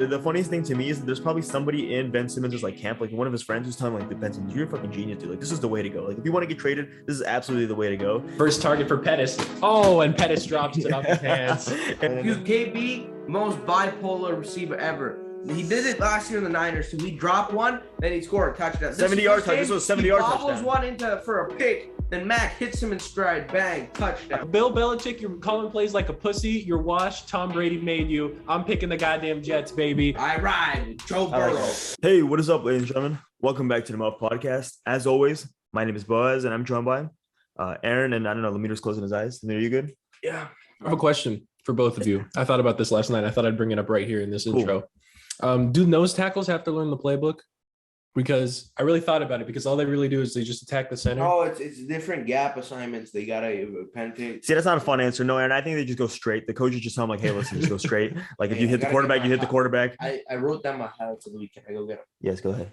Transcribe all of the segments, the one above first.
The funniest thing to me is that there's probably somebody in Ben Simmons' like camp, like one of his friends who's telling him like, Ben Simmons, you're a fucking genius, dude. Like this is the way to go. Like if you want to get traded, this is absolutely the way to go. First target for Pettis. Oh, and Pettis drops it off his hands. He's KB, most bipolar receiver ever. He did it last year in the Niners. So he dropped one, then he scored a touchdown. 70-yard touchdown. This was a 70-yard touchdown. He bobbles one into for a pick. Then Mac hits him in stride, bang, touchdown. Bill Belichick, you're calling plays like a pussy. You're washed. Tom Brady made you. I'm picking the goddamn Jets, baby. I ride with Joe Burrow. Hey, what is up, ladies and gentlemen? Welcome back to the Muffed podcast. As always, my name is Boaz, and I'm joined by Aaron, and I don't know, Lemire's closing his eyes. Lemire, you good? Yeah. I have a question for both of you. I thought about this last night. I thought I'd bring it up right here in this intro. Do nose tackles have to learn the playbook? Because I really thought about it, because all they really do is they just attack the center. Oh, it's different gap assignments. They gotta penetrate. See, that's not a fun answer. No, Aaron, I think they just go straight. The coaches just tell them like, hey, listen, just go straight. Like if you hit the quarterback, you hit the quarterback. I wrote down my highlights of the week. Can I go get them? Yes, go ahead.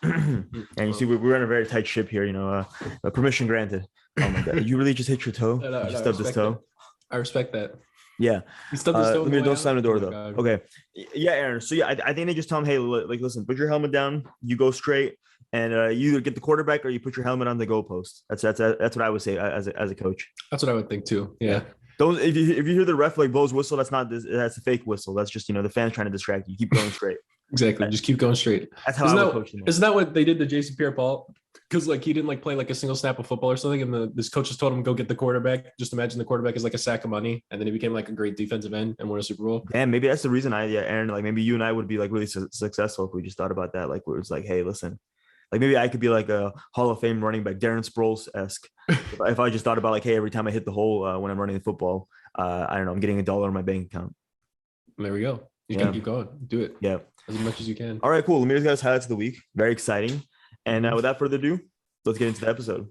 And you see, we're on a very tight ship here, permission granted. Oh my God. You really just hit your toe? No, you just stubbed his toe? I respect that. Yeah. He stubbed his toe. Don't slam the door, though. God. Okay. Yeah, Aaron. So, yeah, I think they just tell him, hey, like, listen, put your helmet down. You go straight. And you either get the quarterback or you put your helmet on the goalpost. That's what I would say as a coach. That's what I would think too. Yeah. Don't if you hear the ref like blows whistle, that's a fake whistle. That's just the fans trying to distract you. Keep going straight. Exactly. Just keep going straight. That's how I would coach him. Isn't that what they did to Jason Pierre-Paul? Because he didn't play a single snap of football or something, and this coach just told him go get the quarterback. Just imagine the quarterback is like a sack of money, and then he became a great defensive end and won a Super Bowl. And maybe that's the reason Aaron, maybe you and I would be really successful if we just thought about that. Where it's hey, listen. Maybe I could be like a Hall of Fame running back, Darren Sproles-esque. if I just thought about hey, every time I hit the hole when I'm running the football, I don't know, I'm getting $1 in my bank account. There we go. You can keep going. Do it. Yeah. As much as you can. All right, cool. Lemire's got his highlights of the week. Very exciting. And without further ado, let's get into the episode.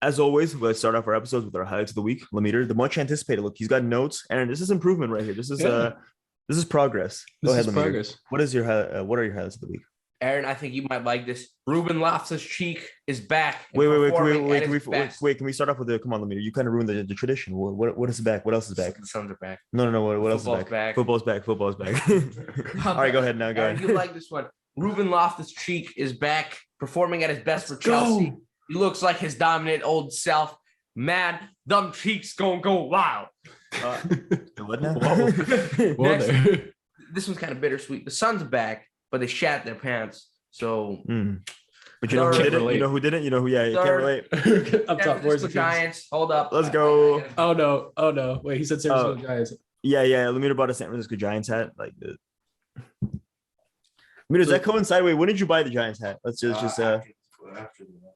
As always, let's start off our episodes with our highlights of the week. Lemire, the much anticipated look. He's got notes, and this is improvement right here. This is progress. Go ahead, Lemire. Progress. What are your highlights of the week? Aaron, I think you might like this. Ruben Loftus-Cheek is back. Wait. Can we start off with the? Come on, Lemire. You kind of ruined the tradition. What is back? What else is back? The Suns are back. No. What else is back? Football's back. All right, go ahead now. Go ahead. You like this one? Ruben Loftus-Cheek is back, performing at his best for Chelsea. Go. He looks like his dominant old self. Man, them cheeks gonna go wild. What now? Next, this one's kind of bittersweet. The Suns are back, but they shat their pants. So, but you know who didn't? You know who didn't? You know who? Yeah, you can't relate. Up top, where's the Giants? Hold up. Let's go. Oh no! Wait, he said San Francisco Giants. Yeah. Lemire bought a San Francisco Giants hat. Lemire, does that coincide? Wait, when did you buy the Giants hat? Let's just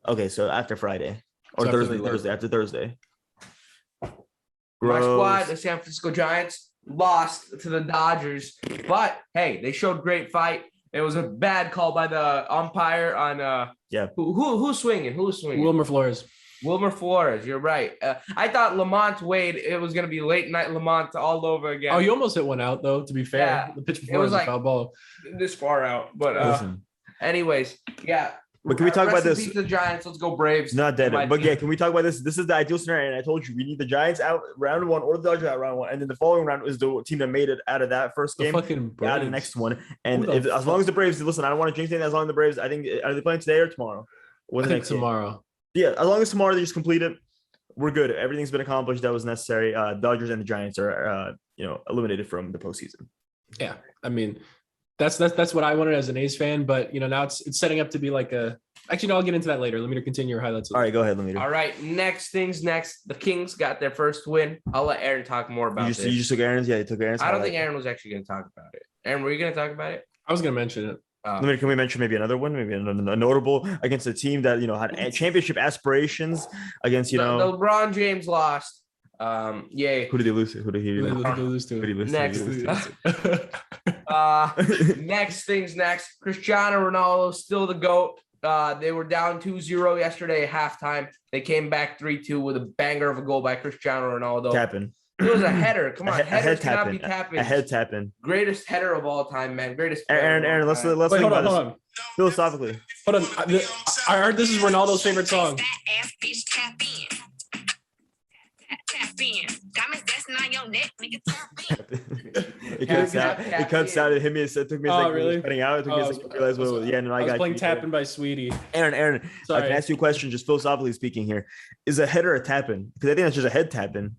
Okay, so after Friday or so Thursday. After Thursday. My squad, the San Francisco Giants, lost to the Dodgers, but hey, they showed great fight. It was a bad call by the umpire on who's swinging? Wilmer Flores. Wilmer Flores, you're right. I thought Lamont Wade, it was going to be late night Lamont all over again. Oh, you almost hit one out, though, to be fair. Yeah, the pitch before was a foul ball. This far out. But anyways, yeah. But can we talk about this? The Giants, let's go Braves. Not dead. But yeah, can we talk about this? This is the ideal scenario. And I told you, we need the Giants out round one or the Dodgers out round one. And then the following round is the team that made it out of that first game. Out of the next one. And as long as the Braves, listen, I don't want to jinx anything. As long as the Braves, I think, are they playing today or tomorrow? I think tomorrow. Yeah, as long as tomorrow they just complete it, we're good. Everything's been accomplished that was necessary. Dodgers and the Giants are, eliminated from the postseason. Yeah, I mean, that's what I wanted as an A's fan. But now it's setting up to be like a. Actually, no, I'll get into that later. Let me continue your highlights. All right, go ahead, Lemire. All right, next. The Kings got their first win. I'll let Aaron talk more about this. You just took Aaron's? Yeah, you took Aaron's. I don't think Aaron was actually going to talk about it. Aaron, were you going to talk about it? I was going to mention it. Can we mention maybe another one? Maybe a notable against a team that had championship aspirations against the LeBron James lost. Yay. Who did they lose to? Who did he lose to? Next things next. Cristiano Ronaldo still the GOAT. They were down 2-0 yesterday at halftime. They came back 3-2 with a banger of a goal by Cristiano Ronaldo. It was a header. Come on, headers cannot be a head tap in. Greatest header of all time, man. Greatest. Aaron, let's Wait, think hold about on. this philosophically. Hold on. I heard this is Ronaldo's favorite song. It cuts out. It hit me. It took me a second. Really? Cutting out. It took me a second to realize what it was. Yeah, no, I was got playing you. Tapping by Sweetie. Aaron, Sorry. I can ask you a question, just philosophically speaking. Here, is a header a tap in? Because I think that's just a head tap in.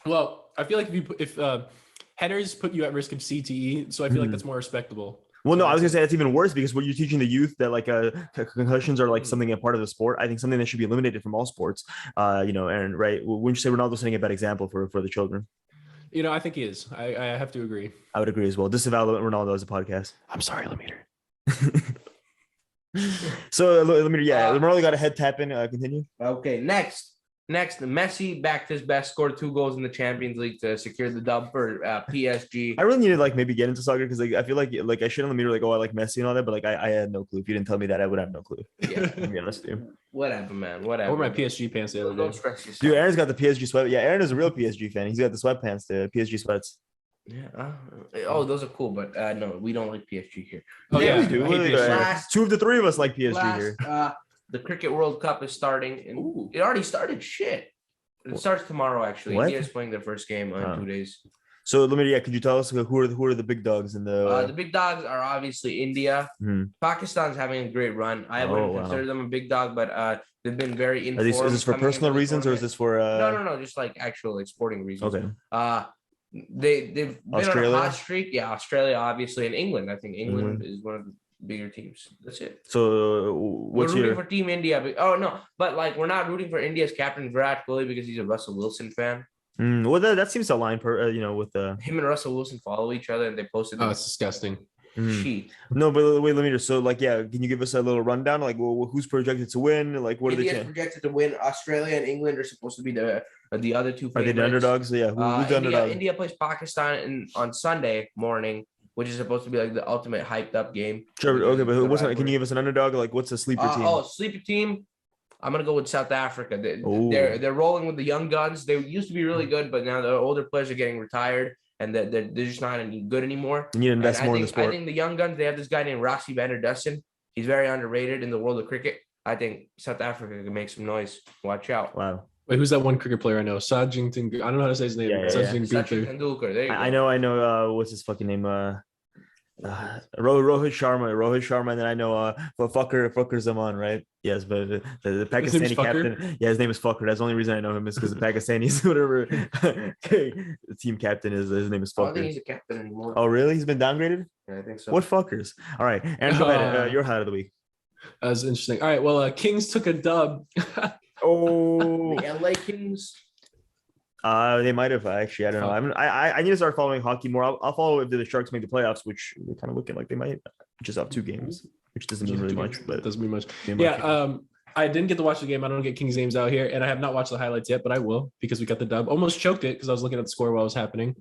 Well, I feel like if headers put you at risk of CTE, so I feel like that's more respectable. Well, no, I was gonna say that's even worse because what you're teaching the youth that like concussions are like something a part of the sport. I think something that should be eliminated from all sports. Aaron, right? Wouldn't you say Ronaldo's setting a bad example for the children? I think he is. I have to agree. I would agree as well. Disavow Ronaldo as a podcast. I'm sorry, Lemire. So Lemire, Ronaldo got a head tap in. Continue. Okay, next, Messi backed his best, scored 2 goals in the Champions League to secure the dub for PSG. I really need to like maybe get into soccer because like I feel like I should on the meter like I like Messi and all that, but like I had no clue. If you didn't tell me that, I would have no clue. Yeah, to be honest with you. Whatever, man. I wore my PSG pants the other Don't day. stress yourself. Dude, Aaron's got the PSG sweat. Yeah, Aaron is a real PSG fan. He's got the sweatpants, the PSG sweats. Yeah. Those are cool, but no, we don't like PSG here. Oh yeah, we do. Last- 2 of the 3 of us like PSG here. The Cricket World Cup is starting, and it already started. Shit. It starts tomorrow, actually. What? India's playing their first game in 2 days. So, could you tell us who are the big dogs in the? The big dogs are obviously India. Pakistan's having a great run. I wouldn't consider them a big dog, but they've been very informed. Is this for personal reasons or is this for? No, just like actual sporting reasons. Okay. They've been Australia? on a hot streak. Yeah, Australia, obviously, and England. I think England is one of the bigger teams. That's it. So we're rooting for Team India. But like we're not rooting for India's captain Virat Kohli because he's a Russell Wilson fan. Well, that seems to align with him and Russell Wilson follow each other and they posted. Oh, it's disgusting. Cheat. No, but wait, let me just can you give us a little rundown? Like, who's projected to win? Like, what India's are they projected to win? Australia and England are supposed to be the other two favorites. Are they the underdogs? Yeah, who's the underdog? India plays Pakistan on Sunday morning, which is supposed to be like the ultimate hyped up game. Sure. Okay, but can you give us an underdog? Like, what's a sleeper team? Sleeper team. I'm gonna go with South Africa. They're rolling with the young guns. They used to be really good, but now the older players are getting retired, and they're just not any good anymore. You need to invest more in the sport. I think the young guns. They have this guy named Rassie van der Dussen. He's very underrated in the world of cricket. I think South Africa can make some noise. Watch out. Wow. Wait, who's that one cricket player I know? Sachin Tendulkar. I don't know how to say his name. Sachin Tendulkar. There you go. I know. What's his fucking name? Rohit Sharma, and then I know Fucker Zaman, right? Yes, but the Pakistani captain, his name is Fucker. That's the only reason I know him is because the Pakistanis, whatever the team captain is, his name is Fucker. I don't think he's a captain anymore. Oh, really? He's been downgraded? Yeah, I think so. What fuckers? All right, Aaron, go ahead. Your highlight of the week. That was interesting. All right, well, Kings took a dub. Oh, the LA Kings. They might have actually. I don't know. I need to start following hockey more. I'll follow if the Sharks make the playoffs, which they're kind of looking like they might. Just off 2 games, which doesn't mean really much. But it doesn't mean much. Yeah. I didn't get to watch the game. I don't get Kings games out here, and I have not watched the highlights yet, but I will because we got the dub. Almost choked it because I was looking at the score while it was happening.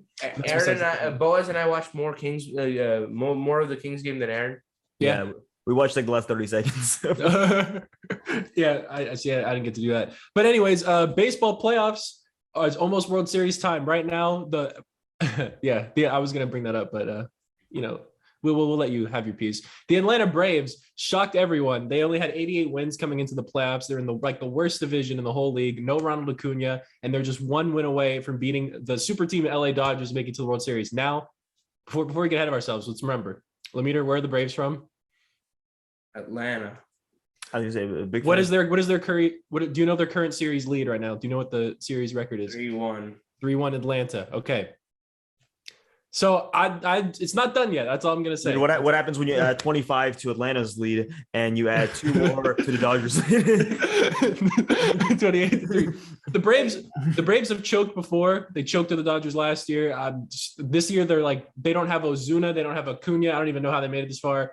Aaron and Boaz and I watched more Kings, more of the Kings game than Aaron. Yeah. We watched like the last 30 seconds. Yeah, I didn't get to do that. But anyways, baseball playoffs. It's almost World Series time right now. I was gonna bring that up, but we'll let you have your piece. The Atlanta Braves shocked everyone. They only had 88 wins coming into the playoffs. They're in the worst division in the whole league. No Ronald Acuna, and they're just 1 win away from beating the super team LA Dodgers, making it to the World Series. Now, before we get ahead of ourselves, let's remember, Lemire, where are the Braves from? Atlanta. I was gonna say big. What is their current? Do you know their current series lead right now? Do you know what the series record is? 3-1. 3-1 Atlanta. Okay. So it's not done yet. That's all I'm gonna say. What happens when you add 25 to Atlanta's lead and you add 2 more to the Dodgers lead? 28-3. The Braves have choked before. They choked to the Dodgers last year. This year they don't have Ozuna. They don't have Acuna. I don't even know how they made it this far.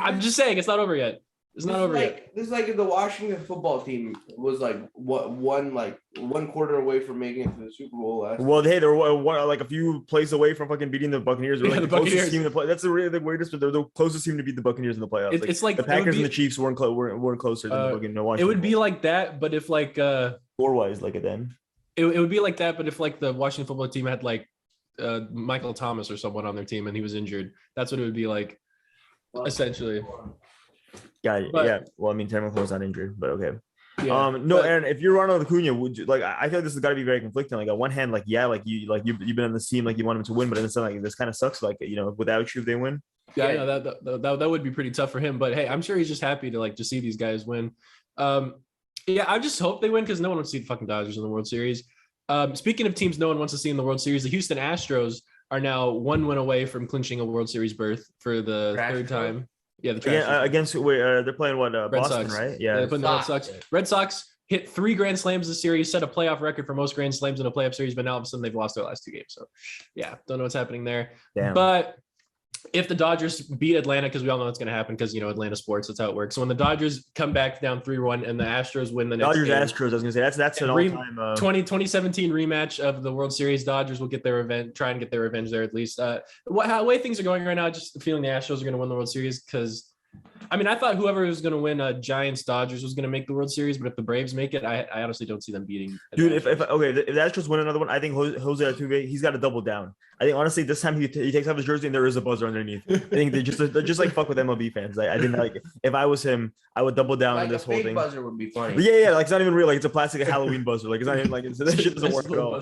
I'm just saying it's not over yet. It's not over yet. This is like if the Washington football team was one quarter away from making it to the Super Bowl last. Well, hey, they were like a few plays away from fucking beating the Buccaneers. They're like the closest team to play. That's the weirdest, but they're the closest team to beat the Buccaneers in the playoffs. It's like the Packers and the Chiefs weren't closer than the fucking Washington. It would be like that, but if score-wise, like it then. it would be like that, but if like the Washington football team had like Michael Thomas or someone on their team and he was injured, that's what it would be like, essentially. Yeah, yeah. Well, I mean, Terry McLaurin's not injured, but okay. Yeah, no, Aaron, if you're Ronald Acuna, would you like? I feel like this has got to be very conflicting. Like on one hand, like yeah, like you've been on the team, like you want them to win, but then like this kind of sucks. Like without you, if they win. Yeah, I know that would be pretty tough for him. But hey, I'm sure he's just happy to like just see these guys win. Yeah, I just hope they win because no one wants to see the fucking Dodgers in the World Series. Speaking of teams no one wants to see in the World Series, the Houston Astros are now 1 win away from clinching a World Series berth for the third time. Yeah, against they're playing Red Boston, Sox. right? Yeah, they're playing the Red Sox. Red Sox hit 3 grand slams this series, set a playoff record for most grand slams in a playoff series, but now all of a sudden they've lost their last 2 games. So, yeah, don't know what's happening there. Damn. But if the Dodgers beat Atlanta, because we all know what's going to happen, because Atlanta sports, that's how it works. So when the Dodgers come back down 3-1 and the Astros win the next Astros, I was going to say that's an all-time 2017 rematch of the World Series. Dodgers will get their revenge, try and get their revenge there at least. How way things are going right now, just feeling the Astros are going to win the World Series because. I mean, I thought whoever was going to win Giants Dodgers was going to make the World Series, but if the Braves make it, I honestly don't see them beating. Dude, if the Astros win another one, I think Jose Altuve, he's got to double down. I think honestly, this time he takes off his jersey and there is a buzzer underneath. I think they're just like fuck with MLB fans. I didn't like if I was him, I would double down on this whole thing. Buzzer would be funny. Yeah, like it's not even real. Like it's a plastic Halloween buzzer. Like it's not even like that shit doesn't work at all.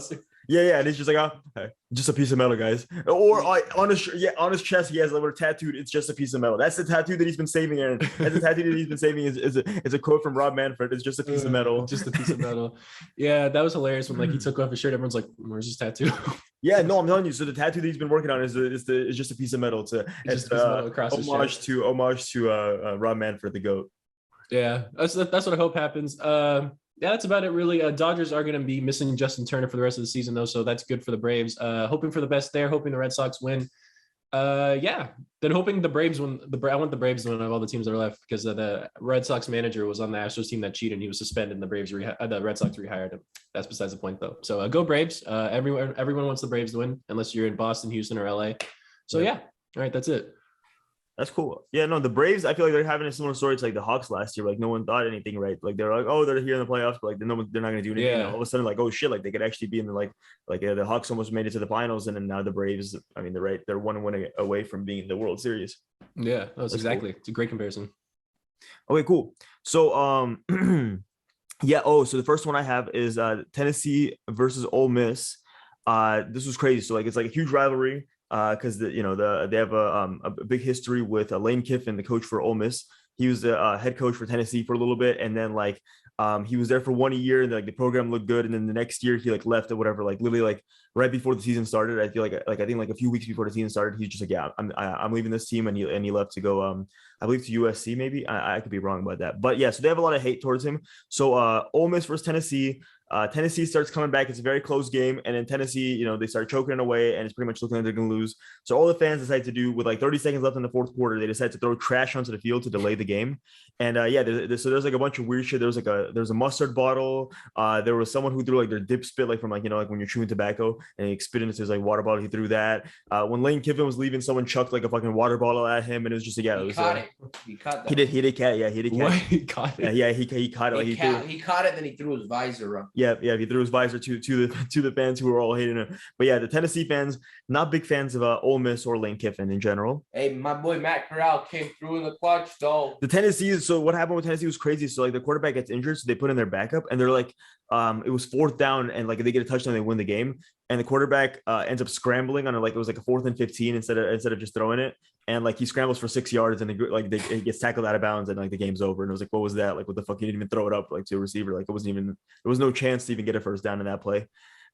Yeah, and it's just like hey, just a piece of metal, guys. Or on his chest, he has like tattooed. It's just a piece of metal. That's the tattoo that he's been saving, Aaron. That's the tattoo that he's been saving. Is a quote from Rob Manfred. It's just a piece of metal. Just a piece of metal. Yeah, that was hilarious when like he took off his shirt. Everyone's like, "Where's his tattoo?" Yeah, no, I'm telling you. So the tattoo that he's been working on is just a piece of metal. It's homage to Rob Manfred, the GOAT. Yeah, that's what I hope happens. Yeah, that's about it, really. Dodgers are going to be missing Justin Turner for the rest of the season, though, so that's good for the Braves. Hoping for the best there, hoping the Red Sox win. Yeah, then hoping the Braves win. I want the Braves to win of all the teams that are left because the Red Sox manager was on the Astros team that cheated, and he was suspended, and the Red Sox rehired him. That's besides the point, though. So go Braves. Everyone wants the Braves to win, unless you're in Boston, Houston, or LA. So yeah, all right, that's it. That's cool. Yeah, no, the Braves, I feel like they're having a similar story to like the Hawks last year. Like no one thought anything, right? Like they're like, oh, they're here in the playoffs, but like they're not going to do anything. Yeah. And all of a sudden, like, oh shit, like they could actually be in the the Hawks almost made it to the finals, and then now the Braves, I mean, they're 1 win away from being in the World Series. Yeah, that's exactly. Cool. It's a great comparison. Okay, cool. So yeah. Oh, so the first one I have is Tennessee versus Ole Miss. This was crazy. So like it's like a huge rivalry. Because they have a big history with Lane Kiffin, the coach for Ole Miss. He was the head coach for Tennessee for a little bit, and then like he was there for 1 year, and like the program looked good, and then the next year he like left or whatever. Like literally like right before the season started, I feel like I think like a few weeks before the season started, he's just like, yeah, I'm leaving this team, and he left to go I believe to USC maybe. I could be wrong about that, but yeah, so they have a lot of hate towards him. So Ole Miss versus Tennessee. Tennessee starts coming back. It's a very close game. And then Tennessee, they start choking it away, and it's pretty much looking like they're going to lose. So all the fans decide to do, with like 30 seconds left in the fourth quarter, they decide to throw trash onto the field to delay the game. And so there's like a bunch of weird shit. There's a mustard bottle. There was someone who threw like their dip spit, like from like when you're chewing tobacco, and he spit into his like water bottle. He threw that. When Lane Kiffin was leaving, someone chucked like a fucking water bottle at him, and it was just like, yeah, it was, he caught that. He did catch. Yeah, he did catch. What? He caught it. Yeah, he caught it. He caught it, then he threw his visor up. Yeah, he threw his visor to the fans who were all hating him. But yeah, the Tennessee fans, not big fans of Ole Miss or Lane Kiffin in general. Hey, my boy Matt Corral came through in the clutch, though. The Tennessee, so what happened with Tennessee was crazy. So like the quarterback gets injured, so they put in their backup, and they're like, it was 4th down, and like they get a touchdown, they win the game. And the quarterback ends up scrambling on it was like a 4th and 15 instead of just throwing it. And like he scrambles for 6 yards, and he gets tackled out of bounds, and like the game's over. And it was like, what was that? Like, what the fuck? You didn't even throw it up like to a receiver. Like there was no chance to even get a first down in that play.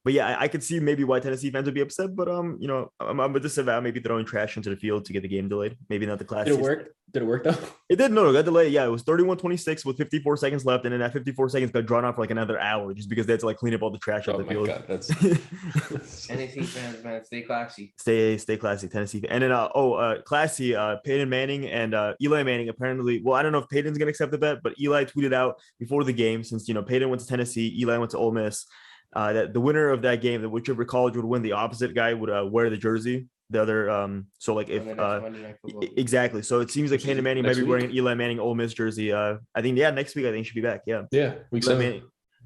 But yeah, I could see maybe why Tennessee fans would be upset. But I'm a disavow maybe throwing trash into the field to get the game delayed. Maybe not the class. Did it work? Did it work though? It did. No, it got delayed. Yeah, it was 31-26 with 54 seconds left, and then that 54 seconds got drawn out for like another hour just because they had to like clean up all the trash off the field. God, that's Tennessee fans, man, stay classy. Stay classy, Tennessee. And then classy. Peyton Manning and Eli Manning apparently. Well, I don't know if Peyton's gonna accept the bet, but Eli tweeted out before the game, since Peyton went to Tennessee, Eli went to Ole Miss. That the winner of that game, that whichever college would win, the opposite guy would wear the jersey. The other, so like if exactly. So it seems like Peyton Manning might be wearing an Eli Manning Ole Miss jersey. I think next week I think he should be back. Yeah. Week 7.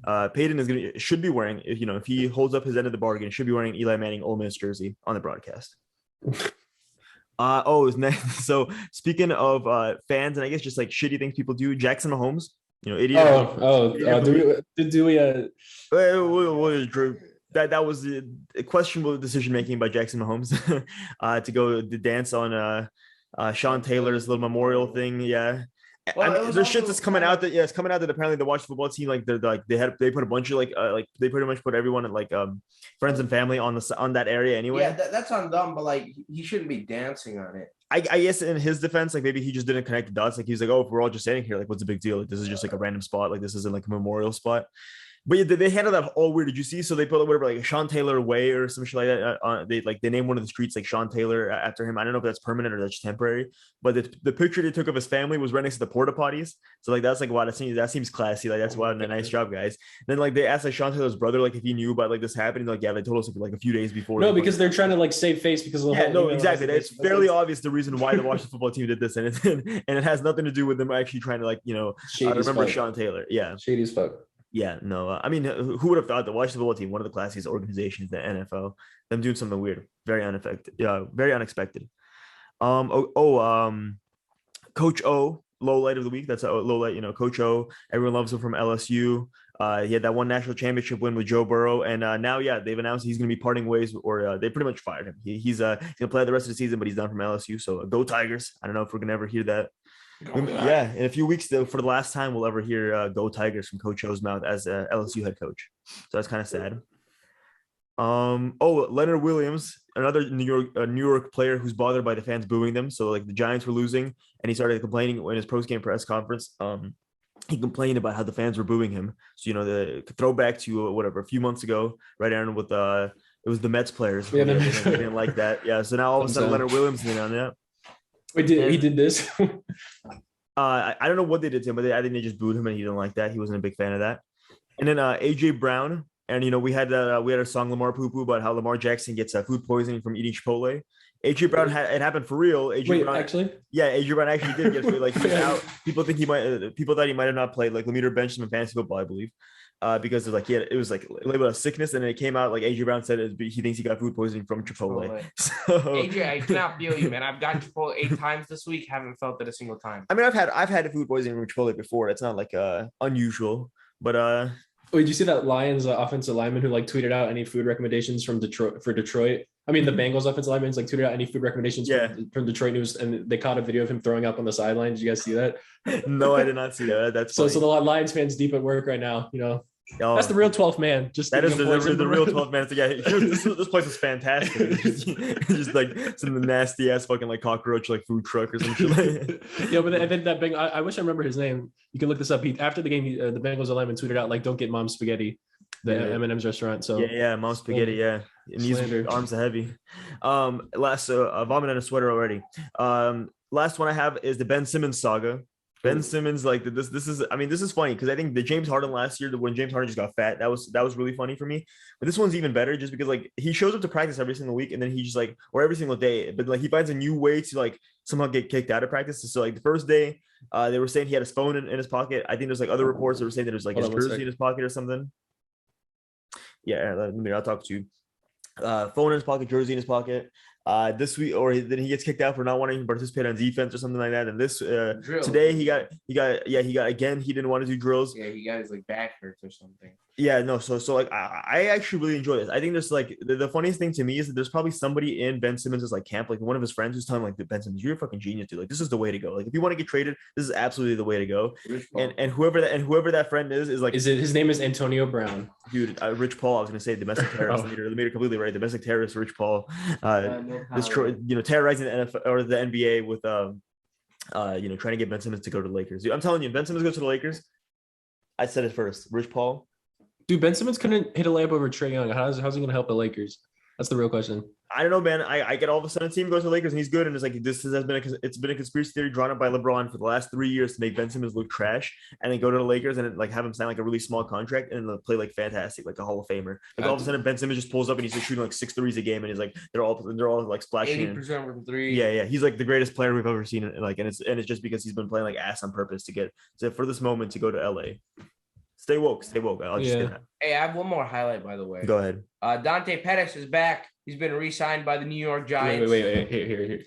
Peyton should be wearing, if he holds up his end of the bargain, should be wearing Eli Manning Ole Miss jersey on the broadcast. So speaking of fans, and I guess just like shitty things people do, Jackson Mahomes, idiot. That was a questionable decision making by Jackson Mahomes to go the dance on Sean Taylor's little memorial thing. Yeah. Well, there's shit that's coming out it's coming out that apparently the Washington football team, they put a bunch of they pretty much put everyone in friends and family on that area anyway. Yeah, that's on them, but he shouldn't be dancing on it. I guess in his defense, maybe he just didn't connect the dots. He was like, oh, if we're all just standing here, what's the big deal? This is just a random spot. This isn't a memorial spot. But yeah, they handled that all weird. Did you see? So they put whatever Sean Taylor Way or some shit like that. They named one of the streets Sean Taylor after him. I don't know if that's permanent or that's temporary. But the picture they took of his family was right next to the porta potties. So that's wow, that seems classy. That's wow, nice job, guys. And then they asked Sean Taylor's brother if he knew about this happening. Yeah, they told us a few days before. No, because they're trying to save face because of the whole. No, exactly. It's fairly obvious the reason why the Washington football team did this, and it has nothing to do with them actually trying to remember Sean Taylor. Yeah, shady as fuck. Yeah, no. I mean, who would have thought the Washington football team, one of the classiest organizations in the NFL, them doing something weird, very unexpected. Coach O, low light of the week. That's a low light. Coach O. Everyone loves him from LSU. He had that one national championship win with Joe Burrow, and now, they've announced he's going to be parting ways, or they pretty much fired him. He's going to play the rest of the season, but he's done from LSU. So go Tigers! I don't know if we're going to ever hear that. Yeah, in a few weeks, though, for the last time we'll ever hear "Go Tigers" from Coach O's mouth as LSU head coach. So that's kind of sad. Leonard Williams, another New York player who's bothered by the fans booing them. So the Giants were losing, and he started complaining in his post-game press conference. He complained about how the fans were booing him. So the throwback to a few months ago, right, Aaron, with it was the Mets players. They didn't like that. Yeah. So now all of a sudden Leonard Williams is on that. He did this. I don't know what they did to him, but I think they just booed him, and he didn't like that. He wasn't a big fan of that. And then AJ Brown, and we had a song Lamar Poo Poo about how Lamar Jackson gets food poisoning from eating Chipotle. AJ Brown it happened for real. AJ Brown actually? Yeah, AJ Brown actually did get food. Out. People think people thought he might have not played. Lemieux benched him in fantasy football, I believe. Because it was labeled a sickness, and it came out AJ Brown said he thinks he got food poisoning from Chipotle. So, AJ, I cannot feel you, man. I've gotten Chipotle 8 times this week, haven't felt it a single time. I mean, I've had food poisoning from Chipotle before. It's not unusual, but Oh, did you see that Lions offensive lineman who tweeted out any food recommendations from Detroit? I mean, the Bengals offensive lineman tweeted out any food recommendations from Detroit News, and they caught a video of him throwing up on the sideline. Did you guys see that? No, I did not see that. That's so the Lions fans deep at work right now. That's the real 12th man. Just that is the real 12th man. Yeah, this place is fantastic. just some nasty ass fucking cockroach food truck or some shit. Yeah, but then that I wish I remember his name. You can look this up. After the game, the Bengals lineman tweeted out "Don't get Mom's Spaghetti," the M&M's restaurant. So Mom's Spaghetti. Yeah, and these arms are heavy. Last vomit in a sweater already. Last one I have is the Ben Simmons saga. Ben Simmons, this is funny because I think the James Harden last year, when James Harden just got fat, that was really funny for me. But this one's even better just because he shows up to practice every single week, and then he just or every single day, but he finds a new way to somehow get kicked out of practice. So the first day, they were saying he had his phone in his pocket. I think there's other reports that were saying that there's his jersey in his pocket or something. Yeah, I'll talk to you. Phone in his pocket, jersey in his pocket. This week, or then he gets kicked out for not wanting to participate on defense or something like that. And this today he got again. He didn't want to do drills. Yeah, he got his back hurts or something. Yeah, no. So I actually really enjoy this. I think there's the funniest thing to me is that there's probably somebody in Ben Simmons' camp, one of his friends who's telling Ben Simmons, you're a fucking genius, dude. This is the way to go. If you want to get traded, this is absolutely the way to go. And whoever that friend is his name is Antonio Brown, dude. Rich Paul. I was gonna say domestic terrorist leader. They made it completely right. Domestic terrorist, Rich Paul. Terrorizing the NFL or the NBA with trying to get Ben Simmons to go to the Lakers. Dude, I'm telling you, Ben Simmons goes to the Lakers. I said it first. Rich Paul. Dude, Ben Simmons couldn't hit a layup over Trae Young. How's he going to help the Lakers? That's the real question. I don't know, man. I get all of a sudden a team goes to the Lakers and he's good, and it's been a conspiracy theory drawn up by LeBron for the last 3 years to make Ben Simmons look trash, and then go to the Lakers and have him sign a really small contract and then play fantastic, a Hall of Famer. All of a sudden Ben Simmons just pulls up and he's just shooting 6 threes a game, and he's they're all splashing 80% from 3. Yeah, he's the greatest player we've ever seen, and it's just because he's been playing ass on purpose to get for this moment to go to LA. Stay woke. Stay woke. I'll just say that. Hey, I have one more highlight, by the way. Go ahead. Dante Pettis is back. He's been re-signed by the New York Giants. Wait. Here.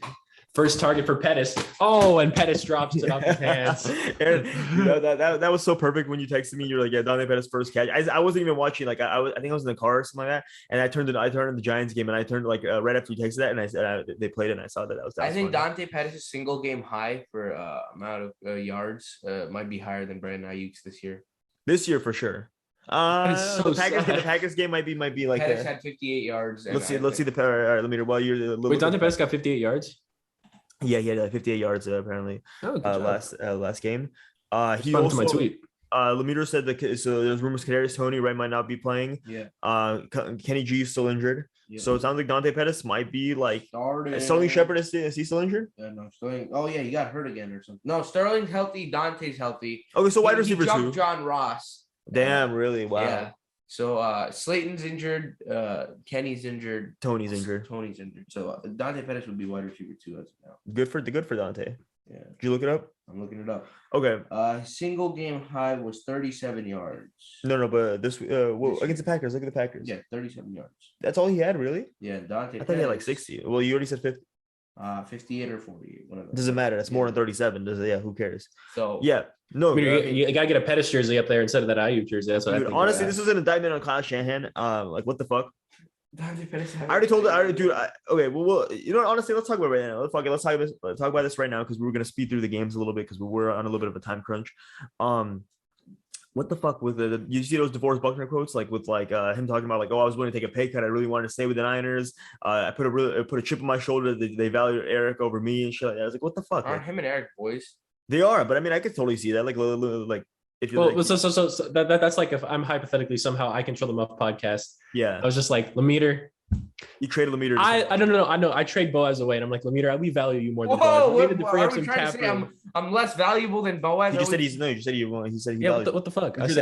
First target for Pettis. Oh, and Pettis drops it off his hands. Aaron, that was so perfect when you texted me. You're like, yeah, Dante Pettis first catch. I wasn't even watching. Like I think I was in the car or something like that. And I turned in the Giants game, and I turned like right after you texted that, and I said they played it, and I saw that was. I think Dante Pettis' single game high for amount of yards might be higher than Brandon Ayuk's this year. This year for sure. The Packers game might be like. Pettis had 58 yards. Let's see the power. All right, let me. While you're wait, Dante Pettis got 58 yards. Yeah, he had 58 yards apparently. Last game. He also my tweet. Lemeter said that so there's rumors Kadarius Toney might not be playing. Yeah. Kenny G is still injured. Yeah. So it sounds like Dante Pettis might be like Sterling Shepard is he still injured? Yeah, no, Sterling. Oh yeah, he got hurt again or something. No, Sterling's healthy. Dante's healthy. Okay, so wide receiver too. John Ross. Damn, really? Wow. Yeah. So Slayton's injured, Kenny's injured, Tony's injured. So Dante Pettis would be wide receiver 2 as of now. Good for Dante. Yeah. Did you look it up? I'm looking it up. Okay. Single game high was 37 yards. No, but this against the Packers. Look at the Packers. Yeah, 37 yards. That's all he had, really? Yeah, Dante. I thought he had like 60. Well, you already said 50. 58 or 48. One of those. Doesn't matter. That's more than 37. Who cares? So yeah. No, you gotta get a Pettis jersey up there instead of that Ayuk jersey. That's what I think. Honestly, this was an indictment on Kyle Shanahan. Like, what the fuck? I already told it. Dude. Okay. Well, you know what? Honestly, let's talk about it right now. Let's talk about this right now because we're gonna speed through the games a little bit because we're on a little bit of a time crunch. What the fuck with you see those DeForest Buckner quotes like with him talking about like, oh, I was willing to take a pay cut. I really wanted to stay with the Niners. I put a chip on my shoulder. They valued Eric over me and shit like that. I was like, what the fuck? Aren't him and Eric boys? They are, but I mean, I could totally see that. Like if you're so that's like if I'm hypothetically somehow I control the Muff podcast. Yeah, I was just like Lemeter. You traded Lemeter. I don't know. I know. I trade Boaz away, and I'm like Lemeter. We value you more than Boaz. Are we trying to say I'm less valuable than Boaz? He just said he's no. You said he said he. Yeah. What the fuck? He's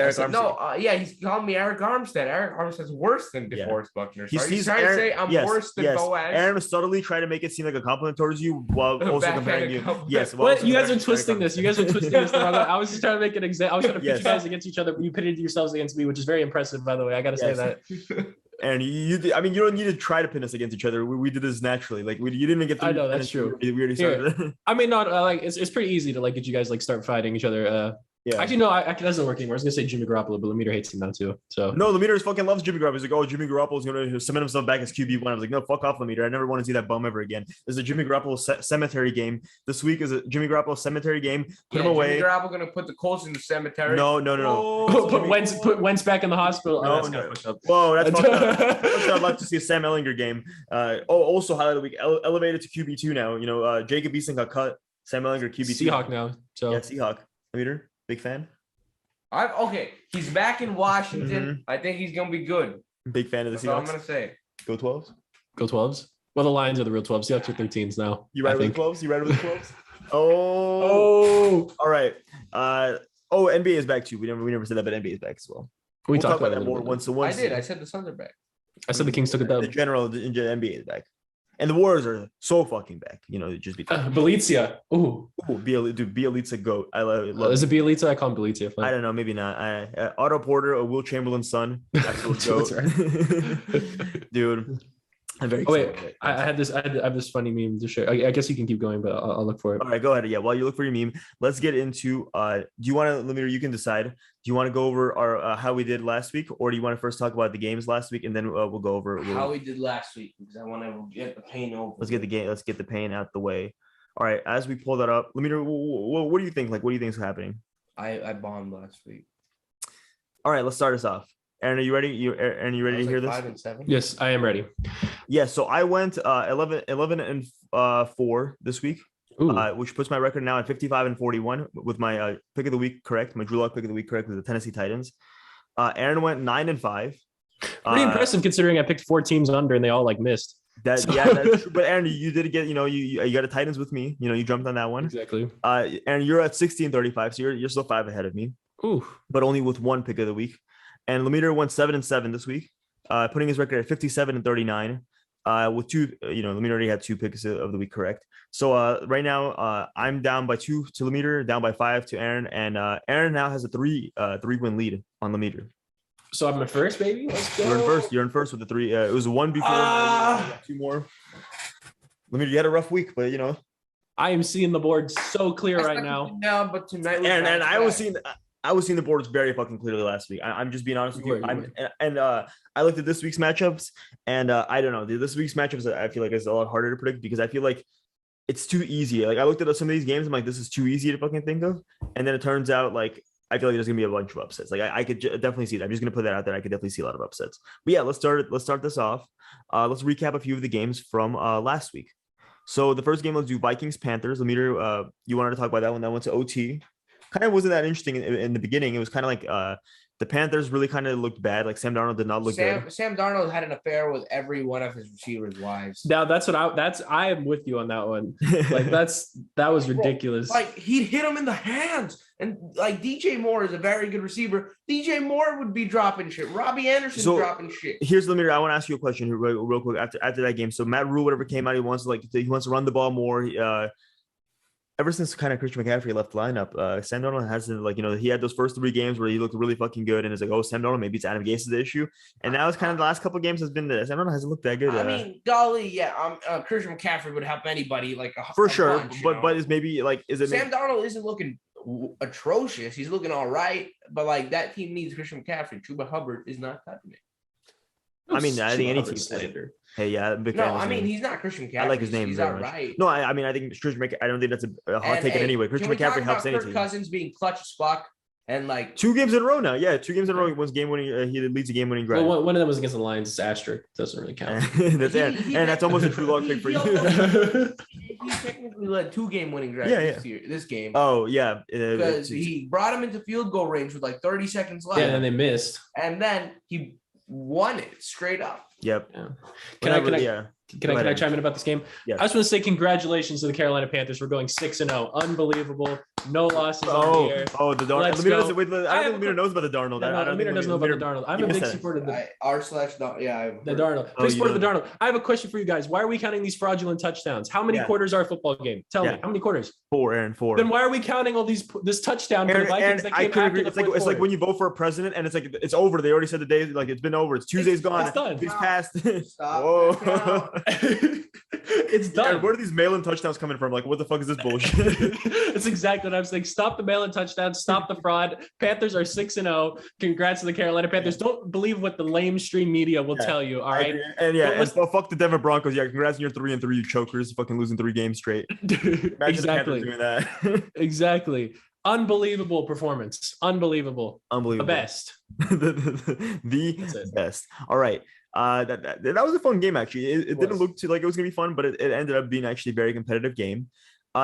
calling me Eric Armstead. Eric Armstead's worse than DeForest Buckner. So he's trying to say I'm worse than Boaz. Aaron was subtly trying to make it seem like a compliment towards you while also comparing you. Yes. What you guys are twisting this. I was just trying to make an example. I was trying to put you guys against each other. You pitted yourselves against me, which is very impressive, by the way. I got to say that. And you don't need to try to pin us against each other. We did this naturally. Like you didn't even get. I know that's true. We already started. I mean, not like it's pretty easy to like get you guys like start fighting each other. Yeah. Actually, no, it doesn't work anymore. I was gonna say Jimmy Garoppolo, but Lemeter hates him now too. So no, Lemeter fucking loves Jimmy Garoppolo. He's like, oh, Jimmy Garoppolo's gonna cement himself back as QB1. I was like, no, fuck off, Lemeter. I never want to see that bum ever again. There's a Jimmy Garoppolo cemetery game this week. Is a Jimmy Garoppolo cemetery game. Put him away. Jimmy Garoppolo gonna put the Colts in the cemetery. No. Put Wentz back in the hospital. No. Whoa, that's fucked up. I'd love to see a Sam Ellinger game. Also highlight of the week, elevated to QB2 now. You know, Jacob Eason got cut. Sam Ellinger QB2. Seahawk now. So yeah, Seahawk. Lemeter, big fan. He's back in Washington. Mm-hmm. I think he's gonna be good. Big fan of the Seahawks. That's all I'm gonna say. Go 12s. Go 12s. Well, the Lions are the real 12s. Seahawks are 13s now. You ride with the 12s? You ride with the 12s? Oh. All right. NBA is back too. We never said that, but NBA is back as well. We'll talk about that more once. I did. I said the Suns are back. I said the Kings took it down. The NBA is back. And the Warriors are so fucking back. You know, just because. Bjelica. Ooh, Bjelica GOAT. I love it. Is it Bjelica? I call him Bjelica. I don't know. Maybe not. Otto Porter, Will Chamberlain's son. Absolute GOAT. Right. Dude. I'm very excited. Wait, I have this funny meme to share. I guess you can keep going, but I'll look for it. All right, go ahead. Yeah, while you look for your meme, let's get into. Do you want to, Lemeter? You can decide. Do you want to go over our how we did last week, or do you want to first talk about the games last week, and then we'll go over how we did last week because I want to get the pain over. Let's get the game. Let's get the pain out the way. All right, as we pull that up, Lemeter, what do you think? Like, what do you think is happening? I bombed last week. All right, let's start us off. Aaron, are you ready? Aaron, you ready to hear this? 5 and 7. Yes, I am ready. Yeah, so I went 11 and 4 this week, which puts my record now at 55 and 41 with my pick of the week correct. My Drew Lock pick of the week correct with the Tennessee Titans. Aaron went 9 and 5. Pretty impressive considering I picked 4 teams under and they all like missed. That's true. But Aaron, you did get, you got a Titans with me. You jumped on that one. Exactly. Aaron, you're at 60 and 35, so you're still 5 ahead of me. Ooh. But only with one pick of the week. And Lemeter went 7 and 7 this week, putting his record at 57 and 39. with two. Lemire already had 2 picks of the week correct. So right now, I'm down by 2 to Lemire, down by 5 to Aaron, and Aaron now has a 3-win lead on Lemire. So I'm in first, baby. Let's go. You're in first with the 3. It was 1 before. 2 more. Lemire, you had a rough week, but I am seeing the board so clear right now. No, but tonight. And I was seeing the boards very fucking clearly last week. I'm just being honest with you. I looked at this week's matchups, and I don't know. This week's matchups, I feel like is a lot harder to predict because I feel like it's too easy. Like I looked at some of these games, I'm like, this is too easy to fucking think of, and then it turns out like I feel like there's gonna be a bunch of upsets. Like I could definitely see that. I'm just gonna put that out there. I could definitely see a lot of upsets. But yeah, let's start this off. Let's recap a few of the games from last week. So the first game, let's do Vikings Panthers. Lemire, you wanted to talk about that one. That went to OT. Kind of wasn't that interesting in the beginning. It was kind of like the Panthers really kind of looked bad. Like Sam Darnold did not look good. Sam Darnold had an affair with every one of his receivers' wives. Now I am with you on that one. Like that was ridiculous. Like he'd hit him in the hands. And like DJ Moore is a very good receiver. DJ Moore would be dropping shit. Robbie Anderson dropping shit. Here's Lemire. I want to ask you a question real quick after that game. So Matt Rule, whatever came out, he wants to run the ball more. Ever since kind of Christian McCaffrey left the lineup, Sam Darnold hasn't he had those first 3 games where he looked really fucking good, and it's like, oh, Sam Darnold, maybe it's Adam Gase is the issue, and now it's kind of the last couple of games has been Sam Darnold hasn't looked that good. I mean, golly, yeah, Christian McCaffrey would help anybody for sure, bunch, but is it Sam Darnold isn't looking atrocious. He's looking all right, but like that team needs Christian McCaffrey. Chuba Hubbard is not cutting it. I mean, I think any team slander. Hey, yeah, he's not Christian McCaffrey. I like his name. He's all right. No, I think Christian McCaffrey. I don't think that's a hot take in any way. Christian McCaffrey helps any team. Kirk Cousins being clutch as fuck and like 2 games in a row now. Yeah, 2 games in a row. He wins game winning. He leads a game winning drive. Well, one of them was against the Lions. It's asterisk. Doesn't really count. That's almost a true log pick for you. He technically led 2 game winning drives this game. Oh yeah, because he brought him into field goal range with like 30 seconds left. Yeah, and they missed. And then he won it straight up. Yep. Yeah. Can I chime in about this game? Yeah. I just want to say congratulations to the Carolina Panthers for going 6-0. Unbelievable. No losses on the air. Oh, the Darnold. I don't think Lemire knows about the Darnold. Lemire doesn't know about the Darnold. I'm a big supporter of the Darnold. Big supporter of the Darnold. I have a question for you guys. Why are we counting these fraudulent touchdowns? How many quarters are a football game? Tell me. How many quarters? 4, Aaron. 4. Then why are we counting all this touchdown for the Vikings that came after the It's like when you vote for a president and it's over. They already said the day, like it's been over. It's Tuesday's gone. It's done. It's passed. Whoa. It's done. Aaron, where are these mail-in touchdowns coming from? Like, what the fuck is this bullshit? That's exactly what I'm saying. Stop the mail-in touchdowns. Stop the fraud. Panthers are 6-0. Congrats to the Carolina Panthers. Don't believe what the lamestream media will tell you. All right. Fuck the Denver Broncos. Yeah, congrats on your 3-3, you chokers. Fucking losing 3 games straight. Exactly. Doing that. Exactly. Unbelievable performance. Unbelievable. The best. the best. All right. That was a fun game actually. It didn't look like it was gonna be fun, but it ended up being actually a very competitive game.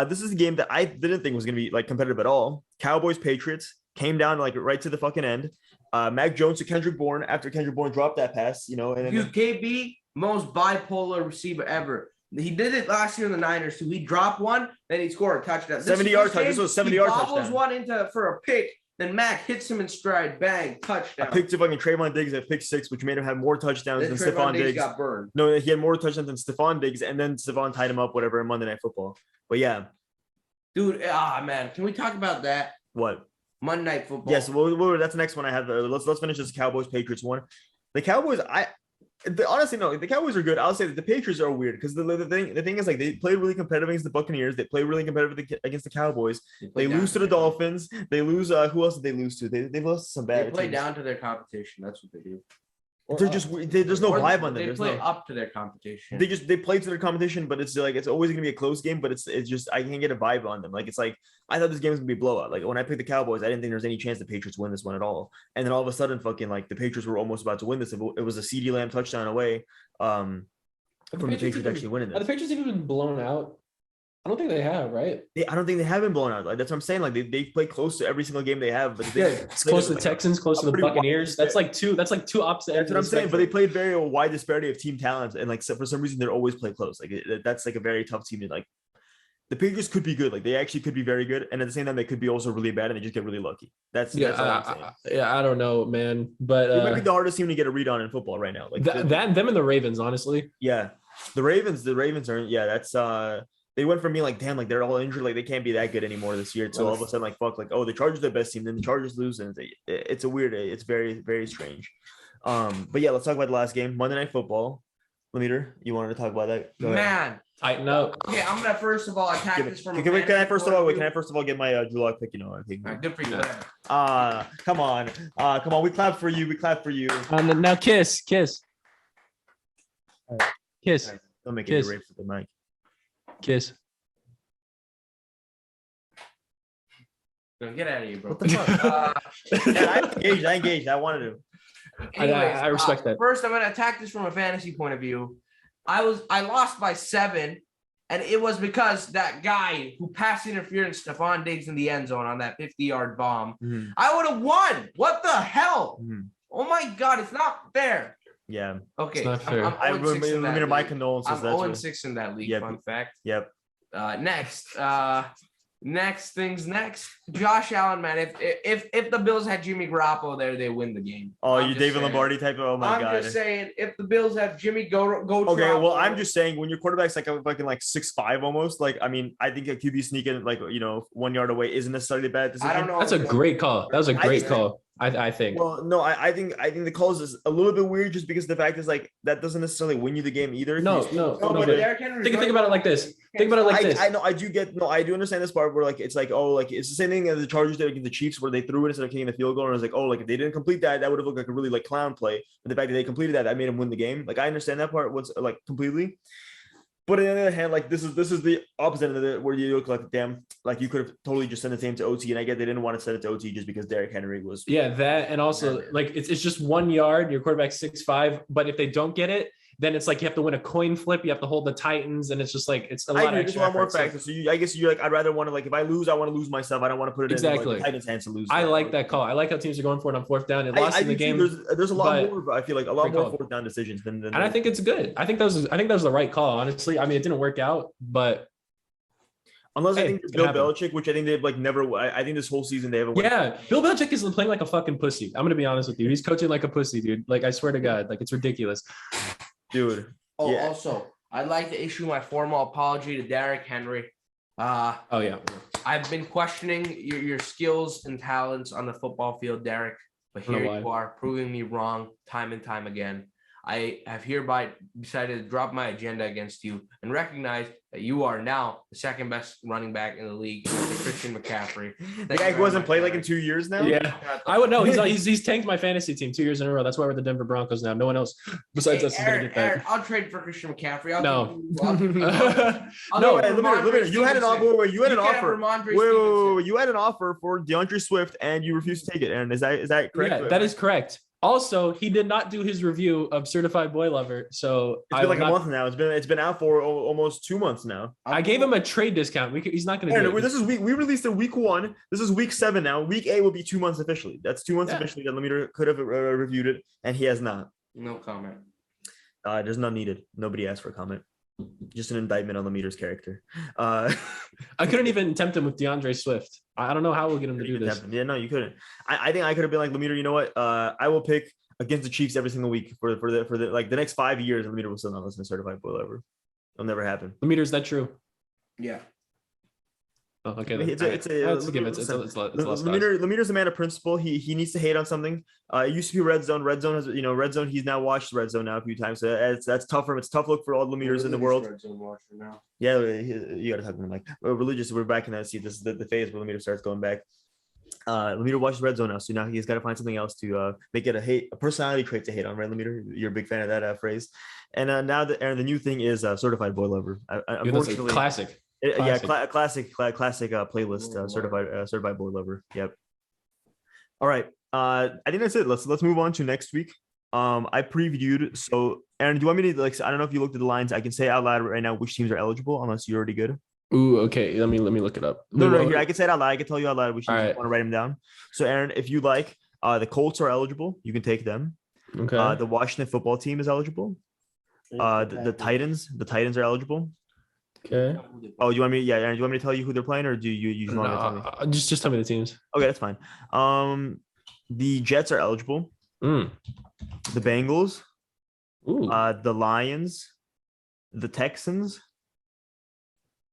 This is a game that I didn't think was gonna be like competitive at all. Cowboys Patriots came down like right to the fucking end. Mac Jones to Kendrick Bourne after Kendrick Bourne dropped that pass, and then KB, most bipolar receiver ever. He did it last year in the Niners too. He dropped one, then he scored a touchdown. 70-yard touchdown. This was a 70-yard touchdown. He bobbles one for a pick. Then Mac hits him in stride, bang, touchdown. I picked to fucking Trayvon Diggs at pick 6, which made him have more touchdowns than Stephon Diggs. Got burned. No, he had more touchdowns than Stephon Diggs, and then Stephon tied him up, whatever, in Monday Night Football. But yeah, dude, man, can we talk about that? What? Monday Night Football. Yes, that's the next one I have. Let's finish this Cowboys Patriots one. The Cowboys, honestly, no, the Cowboys are good. I'll say that the Patriots are weird because the thing is like they played really competitive against the Buccaneers. They played really competitive against the Cowboys. They lose to the Dolphins. They lose. Who else did they lose to? They lost to some bad. They play down to their competition. That's what they do. There's no vibe on them. They play up to their competition. They play to their competition, but it's like it's always gonna be a close game. But it's just I can't get a vibe on them. Like it's like I thought this game was gonna be a blowout. Like when I picked the Cowboys, I didn't think there was any chance the Patriots win this one at all. And then all of a sudden, fucking like the Patriots were almost about to win this. It was a CeeDee Lamb touchdown away from the Patriots actually winning this. Are the Patriots even been blown out? I don't think they have, right? I don't think they have been blown out. Like that's what I'm saying. Like they play close to every single game they have. But it's close to the Texans, close to the Buccaneers. That's like two opposite. That's what I'm saying. But they played very wide disparity of team talent, and like for some reason they're always play close. Like that's like a very tough team to like. The Patriots could be good. Like they actually could be very good, and at the same time they could be also really bad, and they just get really lucky. That's all I'm saying. I don't know, man. But it might be the hardest team to get a read on in football right now. Like them and the Ravens, honestly. Yeah. The Ravens aren't. Yeah, that's they went from being like, damn, like they're all injured, like they can't be that good anymore this year. So all of a sudden, like fuck, like oh, the Chargers are the best team, then the Chargers lose, and it's a weird, it's very very strange. But yeah, let's talk about the last game, Monday Night Football. Lemeter, you wanted to talk about that? Go ahead. Tighten up. Okay, I'm gonna first of all attack this from. Can I first of all get my Drew Lock pick? You know, I think. Good for you. Come on. We clap for you. Now kiss. Don't make it rape for the mic. Kiss. Get out of here, bro. What the fuck? I engaged. I wanted to. Anyways, I respect that. First, I'm gonna attack this from a fantasy point of view. I lost by 7, and it was because that guy who passed interference Stephon Diggs in the end zone on that 50-yard bomb. Mm-hmm. I would have won. What the hell? Mm-hmm. Oh my god, it's not fair. Yeah. Okay. It's not fair. I'm 0-6 in my condolences. I'm 0-6 in that league. Yep. Fun fact. Yep. Next things next. Josh Allen, man. If the Bills had Jimmy Garoppolo there, they win the game. Oh, you David Lombardi type of. Oh my god. I'm just saying, if the Bills have Jimmy go. Okay, well, I'm just saying when your quarterback's like fucking like 6'5" almost. Like, I mean, I think a QB sneaking like 1 yard away isn't necessarily a bad decision. I don't know. That's a great call. That was a great call. I think. Well, no, I think the calls is a little bit weird just because the fact is like that doesn't necessarily win you the game either. No. Think about it like this. I know. I do understand this part where like it's like it's the same thing as the Chargers did against the Chiefs where they threw it instead of kicking the field goal and it was like like if they didn't complete that would have looked like a really like clown play. But the fact that they completed that made them win the game. Like I understand that part was like completely. But on the other hand, like this is the opposite of it, where you look like damn, like you could have totally just sent the team to OT, and I get they didn't want to send it to OT just because Derrick Henry was. Yeah, that and also like it's just 1 yard. Your quarterback's 6'5", but if they don't get it, then it's like you have to win a coin flip. You have to hold the Titans, and it's just like it's a lot of extra. A lot more factors. So I guess you're like I'd rather want to like if I lose, I want to lose myself. I don't want to put it in like, the Titans' hands to lose. I like that call. I like how teams are going for it on 4th down. It lost in the game. There's a lot more. I feel like a lot more 4th down decisions than. And I think it's good. I think that was the right call. Honestly, I mean it didn't work out, but. Unless I think Bill Belichick, which I think they've like never. I think this whole season they haven't. Yeah, Bill Belichick is playing like a fucking pussy. I'm gonna be honest with you. He's coaching like a pussy, dude. Like I swear to God, like it's ridiculous, dude. Oh, yeah. Also, I'd like to issue my formal apology to Derrick Henry. Oh yeah, I've been questioning your skills and talents on the football field, Derrick. But here you are, proving me wrong time and time again. I have hereby decided to drop my agenda against you and recognize that you are now the second best running back in the league, Christian McCaffrey. The guy who hasn't played like in 2 years now. Yeah, I would know. He's tanked my fantasy team 2 years in a row. That's why we're the Denver Broncos now. No one else besides us is gonna get that. I'll trade for Christian McCaffrey. No, you had an offer. You had an offer for DeAndre Swift, and you refused to take it. And is that correct? Yeah, that is correct. Also, he did not do his review of Certified Boy Lover, so it's been like a month now. It's been out for almost 2 months now. I gave him a trade discount. He's not going to do it. This is we released it week 1. This is week 7 now. Week 8 will be 2 months officially. That's 2 months officially that Lemeter could have reviewed it, and he has not. No comment. There's none needed. Nobody asked for a comment. Just an indictment on Lemeter's character. I couldn't even tempt him with DeAndre Swift. I don't know how we'll get him to do this. Yeah, no, you couldn't. I think I could have been like Lemeter. You know what? I will pick against the Chiefs every single week for the like the next 5 years, and Lemeter will still not listen to Certified Boy Lover. It'll never happen. Lemeter, is that true? Yeah. Oh, okay. It's a given. Lemeter's a man of principle. He needs to hate on something. It used to be Red Zone. Red Zone has Red Zone. He's now watched Red Zone now a few times. So that's tough for him. It's a tough look for all the Lemeters in the world. Red Zone watcher now. Yeah, you got to talk to him like religious. We're back in that seat. This is the phase where Lemeter starts going back. Lemeter watches Red Zone now, so now he's got to find something else to make it a personality trait to hate on. Right, Lemeter? You're a big fan of that phrase. And now the new thing is Certified Boy Lover. Unfortunately, classic. Classic playlist. Certified Boy Lover. Yep. All right. I think that's it. Let's move on to next week. I previewed. So, Aaron, do you want me to I don't know if you looked at the lines. I can say out loud right now which teams are eligible, unless you're already good. Ooh, okay. Let me look it up. No, here I can say it out loud. I can tell you out loud which teams want to write them down. So, Aaron, if you like, the Colts are eligible. You can take them. Okay. The Washington football team is eligible. The Titans are eligible. Okay. Oh, you want me? Yeah, Aaron, do you want me to tell you who they're playing, or do you want me to tell me? Just tell me the teams. Okay, that's fine. The Jets are eligible. The Bengals. Ooh. The Lions. the Texans,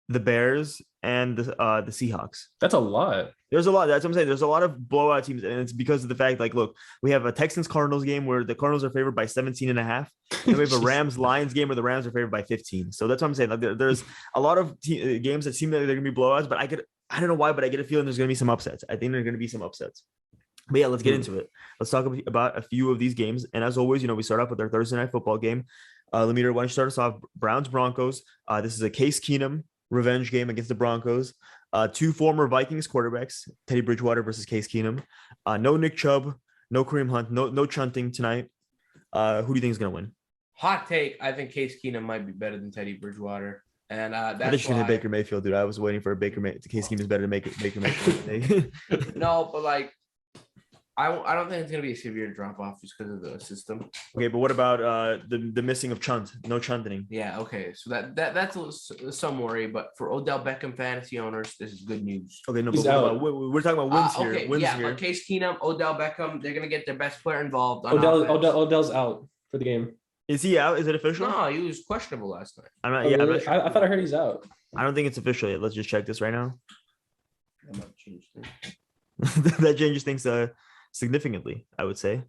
the Bears, and the Seahawks. That's a lot. There's a lot. That's what I'm saying. There's a lot of blowout teams, and it's because of the fact, like, look, we have a Texans-Cardinals game where the Cardinals are favored by 17.5. And we have a Rams-Lions game where the Rams are favored by 15. So that's what I'm saying. Like, there's a lot of games that seem like they're gonna be blowouts, but I don't know why, but I get a feeling there's gonna be some upsets. I think there's gonna be some upsets. But yeah, let's get into it. Let's talk about a few of these games. And as always, we start off with our Thursday night football game. Lemire, why don't you start us off? Browns-Broncos. This is a Case Keenum revenge game against the Broncos. Two former Vikings quarterbacks, Teddy Bridgewater versus Case Keenum. No Nick Chubb, no Kareem Hunt, no Chunting tonight. Who do you think is going to win? Hot take. I think Case Keenum might be better than Teddy Bridgewater. And that's I think she's Baker Mayfield, dude. I was waiting for a Baker Mayfield. Case Keenum is better than Baker Mayfield. No, but like, I don't think it's going to be a severe drop-off just because of the system. Okay, but what about the missing of Chunt? No Chunting. Yeah, okay. So that's some worry, but for Odell Beckham fantasy owners, this is good news. Okay, no, but we're talking about wins here. Okay, wins yeah, here. but Case Keenum, Odell Beckham, they're going to get their best player involved. Odell's out for the game. Is he out? Is it official? No, he was questionable last night. I'm not. Oh, Yeah, really? I'm not sure. I thought I heard he's out. I don't think it's official yet. Let's just check this right now. That might change things. That changes things significantly, I would say.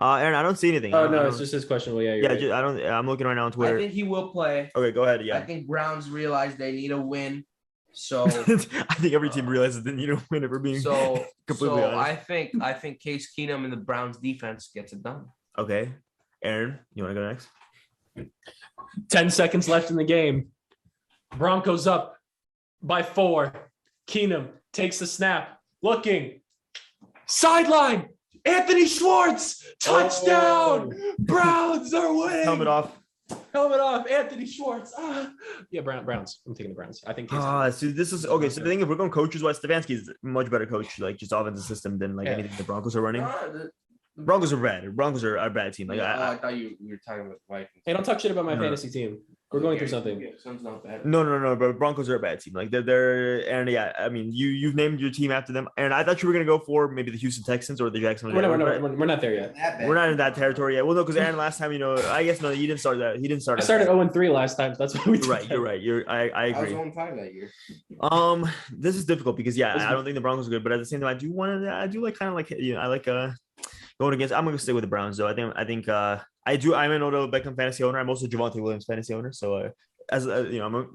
Aaron, I don't see anything. Oh no, it's just his questionable. Yeah, yeah. right. I don't. I'm looking right now on Twitter. I think he will play. Okay, go ahead. Yeah. I think Browns realize they need a win. So I think every team realizes they need a win if we're being completely honest. I think Case Keenum and the Browns defense gets it done. Okay. Aaron, you want to go next? 10 seconds left in the game. Broncos up by 4. Keenum takes the snap. Looking. Sideline. Anthony Schwartz. Touchdown. Oh. Browns are winning. Helmet off. Anthony Schwartz. Yeah, Browns. I'm taking the Browns. I think. So this is okay. So the thing, if we're going coaches wise, Stefanski is a much better coach, like just offensive system than anything the Broncos are running. Broncos are bad. Broncos are a bad team. Like I thought you were talking about Vikings. Hey, don't talk shit about my fantasy team. We're going through something. Yeah, sounds not bad. No. But Broncos are a bad team. Like they're and yeah. I mean, you've named your team after them. And I thought you were gonna go for maybe the Houston Texans or the Jacksonville. We're not there yet. We're not in that territory yet. Well, no, because Aaron last time, I guess no, you didn't start that. He didn't start. I started 0-3 last time. So that's what we. You're right. I agree. I was 1-5 that year. This is difficult because I don't think the Broncos are good, but at the same time, I do like kind of like I like going against. I'm gonna stick with the Browns though. I think I do. I'm an Odell Beckham fantasy owner. I'm also Javonte Williams fantasy owner. So I'm gonna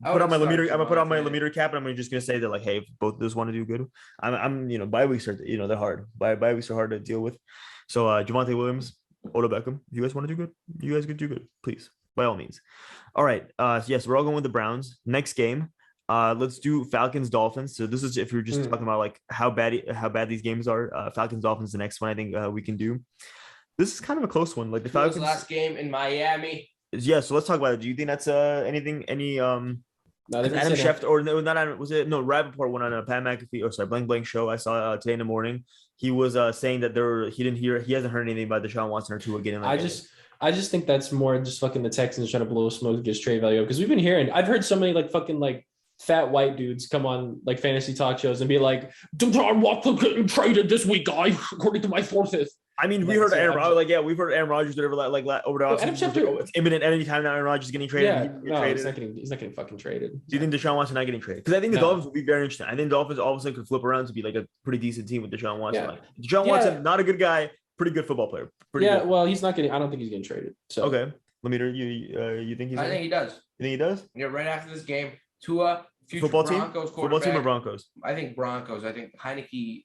put on my Lemire cap, and I'm just gonna say that like, hey, if both of those want to do good, I'm bye weeks are they're hard. Bye weeks are hard to deal with. So Javonte Williams, Odell Beckham. If you guys want to do good, you guys could do good, please, by all means. All right. Yes, we're all going with the Browns. Next game. Let's do Falcons Dolphins. So this is if you're just talking about like how bad these games are. Falcons Dolphins the next one I think we can do. This is kind of a close one. Like the Falcons last game in Miami. Yeah, so let's talk about it. Do you think that's Adam Schefter or Rappaport went on a Pat McAfee Blank show I saw today in the morning. He was saying that he hasn't heard anything about Deshaun Watson or Tua getting like I just think that's more just fucking the Texans trying to blow smoke against trade value because we've been hearing I've heard so many like fucking like fat white dudes come on like fantasy talk shows and be like, Deshaun Watson getting traded this week, guys, according to my sources. I mean, we heard Aaron Rodgers. We've heard Aaron Rodgers over the offseason. It's imminent. Any time now, Aaron Rodgers is getting traded. He's not getting fucking traded. Do you think Deshaun Watson not getting traded? Because I think the Dolphins will be very interesting. I think the Dolphins all of a sudden could flip around to be like a pretty decent team with Deshaun Watson. Yeah. Deshaun Watson, not a good guy, pretty good football player. Good. Well, he's not getting. I don't think he's getting traded. So okay, Lemire, you think he's? I think he does. You think he does? Yeah, right after this game, Tua, future football Broncos team, football team or Broncos? I think Broncos. I think Heineke.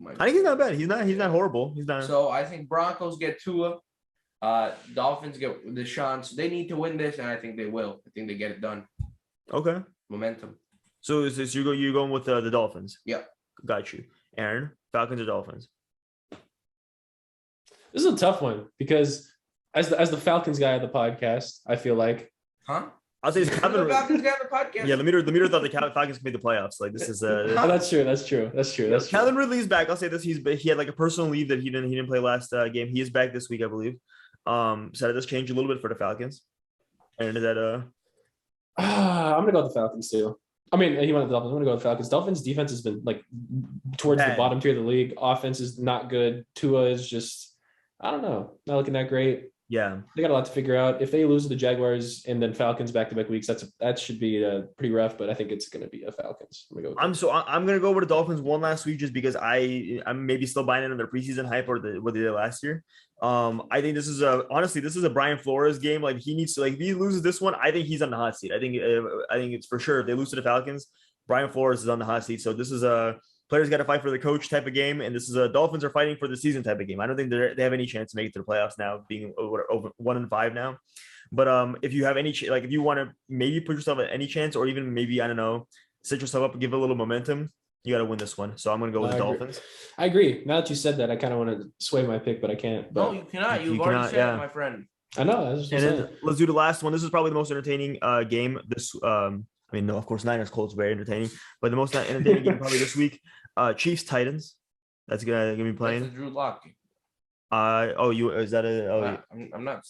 I think he's not bad. He's not horrible. He's not. So I think Broncos get Tua. Dolphins get Deshaun. So they need to win this, and I think they will. I think they get it done. Okay. Momentum. So is this you're going with the Dolphins? Yeah. Got you. Aaron, Falcons or Dolphins? This is a tough one because as the Falcons guy of the podcast, I feel like. Huh? I'll say the Falcons guy on the podcast. Yeah, Lemire thought the Falcons made the playoffs. Like this is That's true. Calvin Ridley's back. I'll say this: he had like a personal leave that he didn't play last game. He is back this week, I believe. So that does change a little bit for the Falcons. And is that I'm gonna go with the Falcons too. I mean, he went with the Dolphins. I'm gonna go with the Falcons. Dolphins defense has been like towards the bottom tier of the league. Offense is not good. Tua is just, I don't know, not looking that great. Yeah. They got a lot to figure out. If they lose to the Jaguars and then Falcons back-to-back weeks, that should be pretty rough. But I think it's going to be a Falcons. I'm gonna go over the Dolphins one last week just because I'm maybe still buying into their preseason hype or what they did last year. I think this is a Brian Flores game. Like he needs to if he loses this one, I think he's on the hot seat. I think it's for sure if they lose to the Falcons, Brian Flores is on the hot seat. So this is a players got to fight for the coach type of game, and this is a Dolphins are fighting for the season type of game. I don't think they have any chance to make it to the playoffs now, being over 1-5 now. But if you have any if you want to maybe put yourself at any chance, or even maybe I don't know, set yourself up and give a little momentum, you got to win this one. So I'm going to go with the Dolphins. I agree. Now that you said that, I kind of want to sway my pick, but I can't. But no, you cannot. You've already said it, my friend. I know. And then let's do the last one. This is probably the most entertaining game. I mean, no, of course, Niners Colts very entertaining, but the most entertaining game probably this week. Chiefs Titans. That's gonna be playing. That's a Drew Lock. Is that a? Oh, I'm not.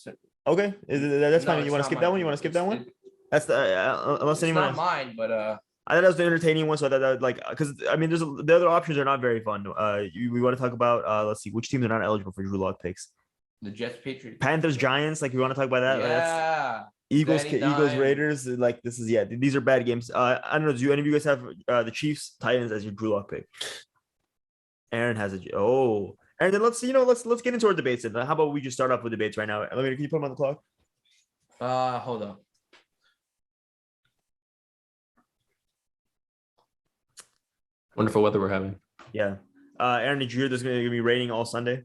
Okay, that's fine. You want to skip that one? You want to skip that one? That's the unless anyone. It's not mine, but I thought that was the entertaining one. So that because I mean, the other options are not very fun. We want to talk about let's see which teams are not eligible for Drew Lock picks. The Jets, Patriots, Panthers, Giants. Like we want to talk about that. Yeah. Eagles, Raiders. Like this is these are bad games. I don't know. Do any of you guys have the Chiefs, Titans as your Drew Lock pick? Aaron has and then let's get into our debates. Then how about we just start off with debates right now? Can you put them on the clock? Hold on. Wonderful weather we're having. Yeah. Aaron, did you hear there's going to be raining all Sunday?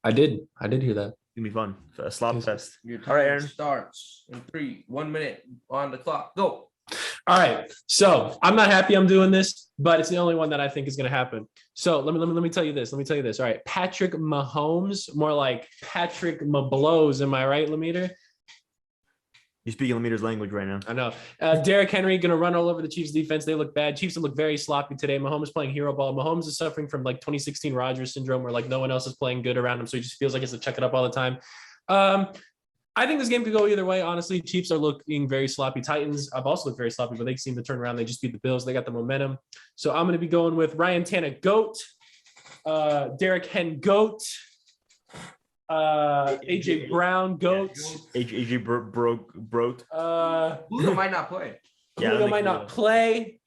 I did hear that. It's going to be fun. A slop fest. All right, Aaron. Starts in 3, 1 minute on the clock. Go. All right. So I'm not happy I'm doing this, but it's the only one that I think is going to happen. So let me tell you this. All right. Patrick Mahomes, more like Patrick Mablows. Am I right, Lemeter? You're speaking Lemeter's language right now. I know. Derrick Henry going to run all over the Chiefs defense. They look bad. Chiefs look very sloppy today. Mahomes is playing hero ball. Mahomes is suffering from 2016 Rodgers syndrome where no one else is playing good around him. So he just feels like he has to chuck it up all the time. I think this game could go either way. Honestly, Chiefs are looking very sloppy. Titans have also looked very sloppy, but they seem to turn around. They just beat the Bills. They got the momentum. So I'm going to be going with Ryan Tannehill, GOAT, Derrick Henry, GOAT, AJ Brown, GOAT. AJ broke. Julio might not play. Julio might not play.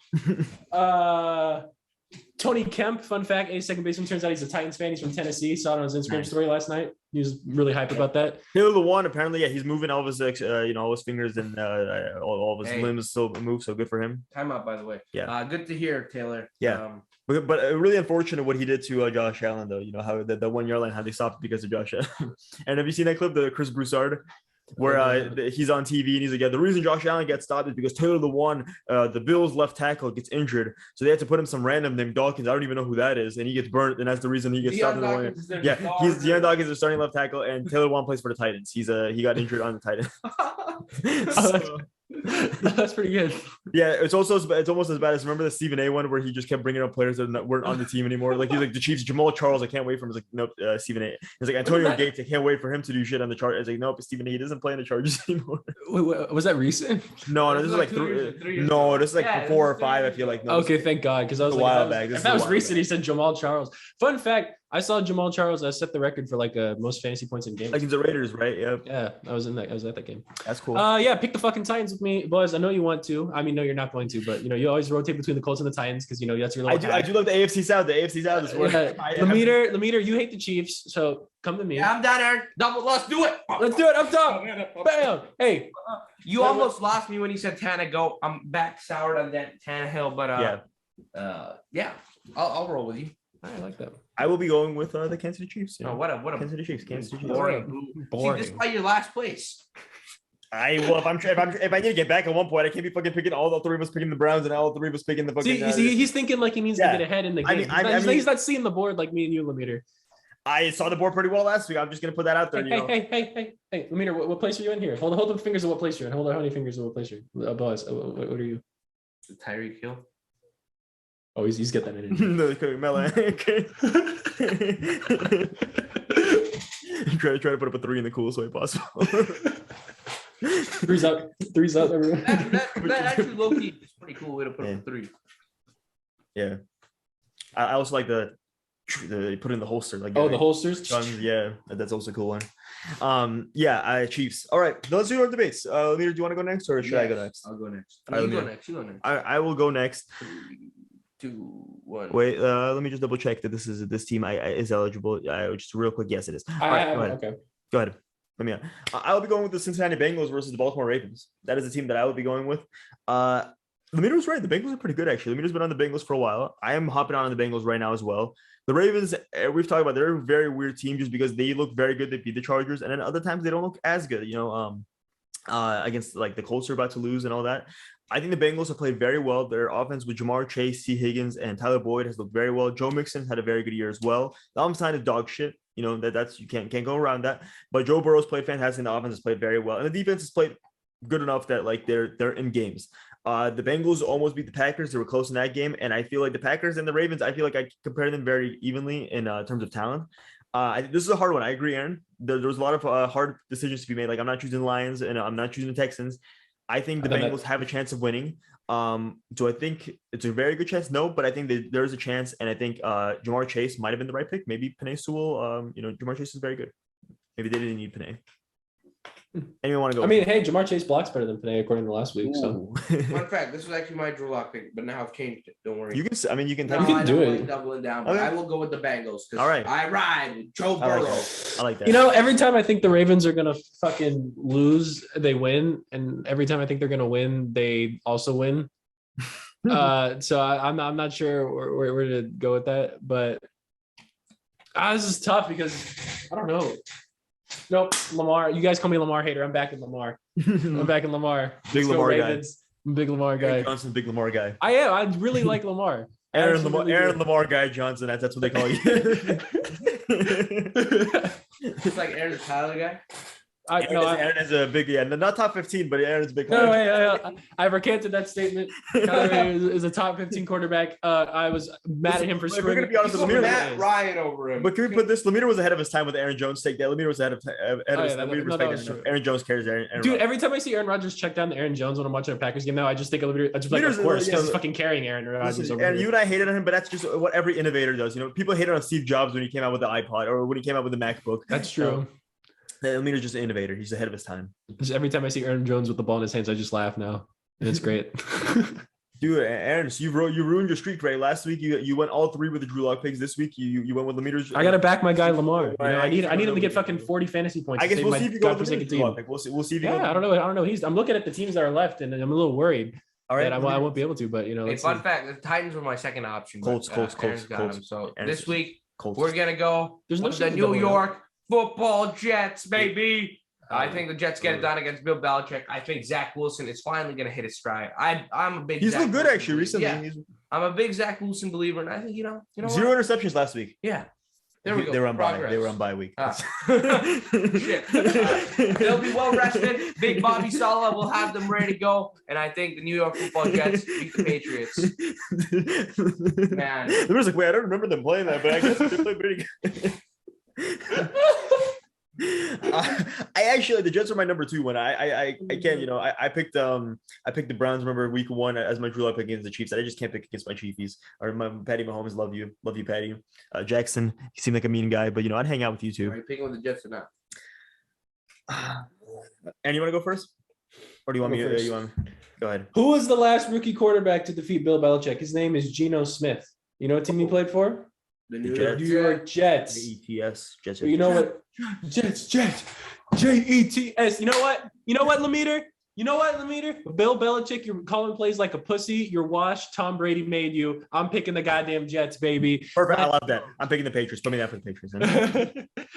Tony Kemp, fun fact, a second baseman, turns out he's a Titans fan. He's from Tennessee. Saw it on his Instagram story last night. He was really hype about that. Taylor Lewan, apparently, he's moving all of his, all his fingers and all of his limbs still move. So good for him. Time out, by the way. Yeah. Good to hear, Taylor. Yeah. But really unfortunate what he did to Josh Allen, though. You know how the 1 yard line, how they stopped because of Josh Allen. And have you seen that clip, the Chris Broussard? Where he's on TV and he's like, the reason Josh Allen gets stopped is because Taylor Lewan, the Bills left tackle, gets injured. So they had to put him some random named Dawkins. I don't even know who that is. And he gets burnt. And that's the reason he gets stopped. He's Deion Dawkins is starting left tackle. And Taylor Lewan plays for the Titans. He got injured on the Titans. That's pretty good. Yeah, it's almost as bad as remember the Stephen A one where he just kept bringing up players that weren't on the team anymore. Like he's like the Chiefs, Jamal Charles. I can't wait for him. He's like, nope, Stephen A. He's like Antonio Gates. I can't wait for him to do shit on the Chargers. I was like, nope, Stephen A. He doesn't play in the Chargers anymore. Wait, was that recent? No, this is like 3 years. No, this is like 4 or 5. I feel like. No, okay, thank God, because I was a while back. If that was recent, he said Jamal Charles. Fun fact. I saw Jamal Charles set the record for most fantasy points in games. Like he's the Raiders, right? Yeah. Yeah, I was at that game. That's cool. Yeah, pick the fucking Titans with me, boys. I know you want to. I mean, no, you're not going to, but you always rotate between the Colts and the Titans because that's your little. I do love the AFC South. The AFC South is where Lemeter, you hate the Chiefs, so come to me. Yeah, I'm down there. Let's do it. Let's do it. I'm done. Bam. Hey, you almost lost me when you said Tannehill. Go. I'm back soured on that Tannehill, but yeah, I'll roll with you. I like that. I will be going with the Kansas City Chiefs. Oh, what a Kansas City Chiefs. Boring. See, this is why you're last place. If I need to get back at one point, I can't be fucking picking all 3 of us picking the Browns and all 3 of us picking the fucking. See, he's thinking like he needs to get ahead in the game. He's not seeing the board like me and you, Lemeter. I saw the board pretty well last week. I'm just gonna put that out there. Hey, Lemeter, what place are you in here? Hold the fingers of what place you're in. Hold on, how many fingers of what place you're in? Boss, what are you? Tyreek Hill. Oh, he's got that in. No, try to put up a 3 in the coolest way possible. Three's up, everyone. That actually low-key is pretty cool way to put up a 3. Yeah. I also like the They put in the holster. Like the holsters. Guns, yeah, that's also a cool one. Yeah, Chiefs. All right, let's do our debates. Leader, do you want to go next, or should I go next? I'll go next. All right, You go next. You go next. I will go next. 3, 2, 1. Wait, let me just double check that this team is eligible. Just real quick, yes, it is. All right, go ahead. Okay. Go ahead. Let me. I'll be going with the Cincinnati Bengals versus the Baltimore Ravens. That is the team that I will be going with. Lemire was right. The Bengals are pretty good, actually. Lemire's been on the Bengals for a while. I am hopping on the Bengals right now as well. The Ravens, we've talked about, they're a very weird team just because they look very good. They beat the Chargers, and then other times they don't look as good. Against like the Colts are about to lose and all that. I think the Bengals have played very well. Their offense with Jamar Chase, T. Higgins, and Tyler Boyd has looked very well. Joe Mixon had a very good year as well. The offense side is dog shit. That's you can't go around that. But Joe Burrow's played fantastic, and the offense has played very well. And the defense has played good enough that like they're in games. The Bengals almost beat the Packers. They were close in that game. And I feel like the Packers and the Ravens, I feel like I compare them very evenly in terms of talent. This is a hard one. I agree, Aaron. There was a lot of hard decisions to be made. Like I'm not choosing the Lions and I'm not choosing the Texans. I think the Bengals have a chance of winning. Do I think it's a very good chance? No, but I think that there's a chance. And I think Jamar Chase might have been the right pick. Maybe Penei Sewell. Jamar Chase is very good. Maybe they didn't need Penei. Anyone want to go? I mean, hey, Jamar Chase blocks better than Penei according to last week. So, fun fact: this was actually my Drew Lock pick, but now I've changed it. Don't worry. You can. I mean, you can. No, you can do it. Like doubling down, but I will go with the Bengals. All right. I ride with Joe Burrow. I like that. Every time I think the Ravens are gonna fucking lose, they win, and every time I think they're gonna win, they also win. So I'm not sure where to go with that, but this is tough because I don't know. Nope, Lamar. You guys call me Lamar hater. I'm back in Lamar. I'm back in Lamar. Big Lamar guy. Big Lamar guy. Johnson, big Lamar guy. I am. I really like Lamar. Aaron Lamar guy Johnson. That's what they call you. It's like Aaron the Tyler guy. Aaron is a big, not top 15, but Aaron's a big. No, I recanted that statement. Tyler is a top 15 quarterback. I was mad at him for screwing. We're gonna be honest with Lemire. Matt Ryan over him. But can we put this? Lemire was ahead of his time with the Aaron Jones take. That Lemire was ahead of his time. Aaron Jones carries Aaron. Dude, every time I see Aaron Rodgers check down to Aaron Jones when I'm watching a Packers game now, I just think of Lemire. I just like, of course, because he's fucking carrying Aaron Rodgers. And you and I hated on him, but that's just what every innovator does. People hated on Steve Jobs when he came out with the iPod or when he came out with the MacBook. That's true. Lemire's just an innovator. He's ahead of his time. Just every time I see Aaron Jones with the ball in his hands, I just laugh now, and it's great. Dude, Aaron, so you ruined your streak, right? Last week you went all 3 with the Drew Lock picks. This week you went with Lemire's. I gotta back my guy Lamar. I need him to get fucking 40 fantasy points. I guess we'll see if you go with the team. We'll see if you go. I don't know. I'm looking at the teams that are left, and I'm a little worried. All right, that I won't be able to. But fun fact: the Titans were my second option. Colts. So this week Colts. We're gonna go with the New York Football Jets, baby. I think the Jets get it done against Bill Belichick. I think Zach Wilson is finally going to hit his stride. I'm a big. He's looked good actually recently. Yeah. I'm a big Zach Wilson believer, and I think you know 0 interceptions last week. Yeah, there we go. They were on bye week. Shit. They'll be well rested. Big Bobby Saleh will have them ready to go, and I think the New York Football Jets beat the Patriots. Man, there was like, wait, I don't remember them playing that, but I guess they played pretty good. I actually the Jets are my number 2 one. I can't I picked the Browns. Remember week 1 as my Drew Lock pick against the Chiefs. I just can't pick against my Chiefies or my Patty Mahomes. Love you, Patty. Jackson, you seem like a mean guy, but I'd hang out with you too. Are you picking with the Jets or not? And you want to go first, or do you want me? You want me? Go ahead. Who was the last rookie quarterback to defeat Bill Belichick? His name is Geno Smith. You know what team he played for? The New York Jets. Jets. Jets. You know what? Jets. Jets. You know what, Lemire? Bill Belichick, you're calling plays like a pussy. You're washed. Tom Brady made you. I'm picking the goddamn Jets, baby. Perfect. I love that. I'm picking the Patriots. Put me that for the Patriots.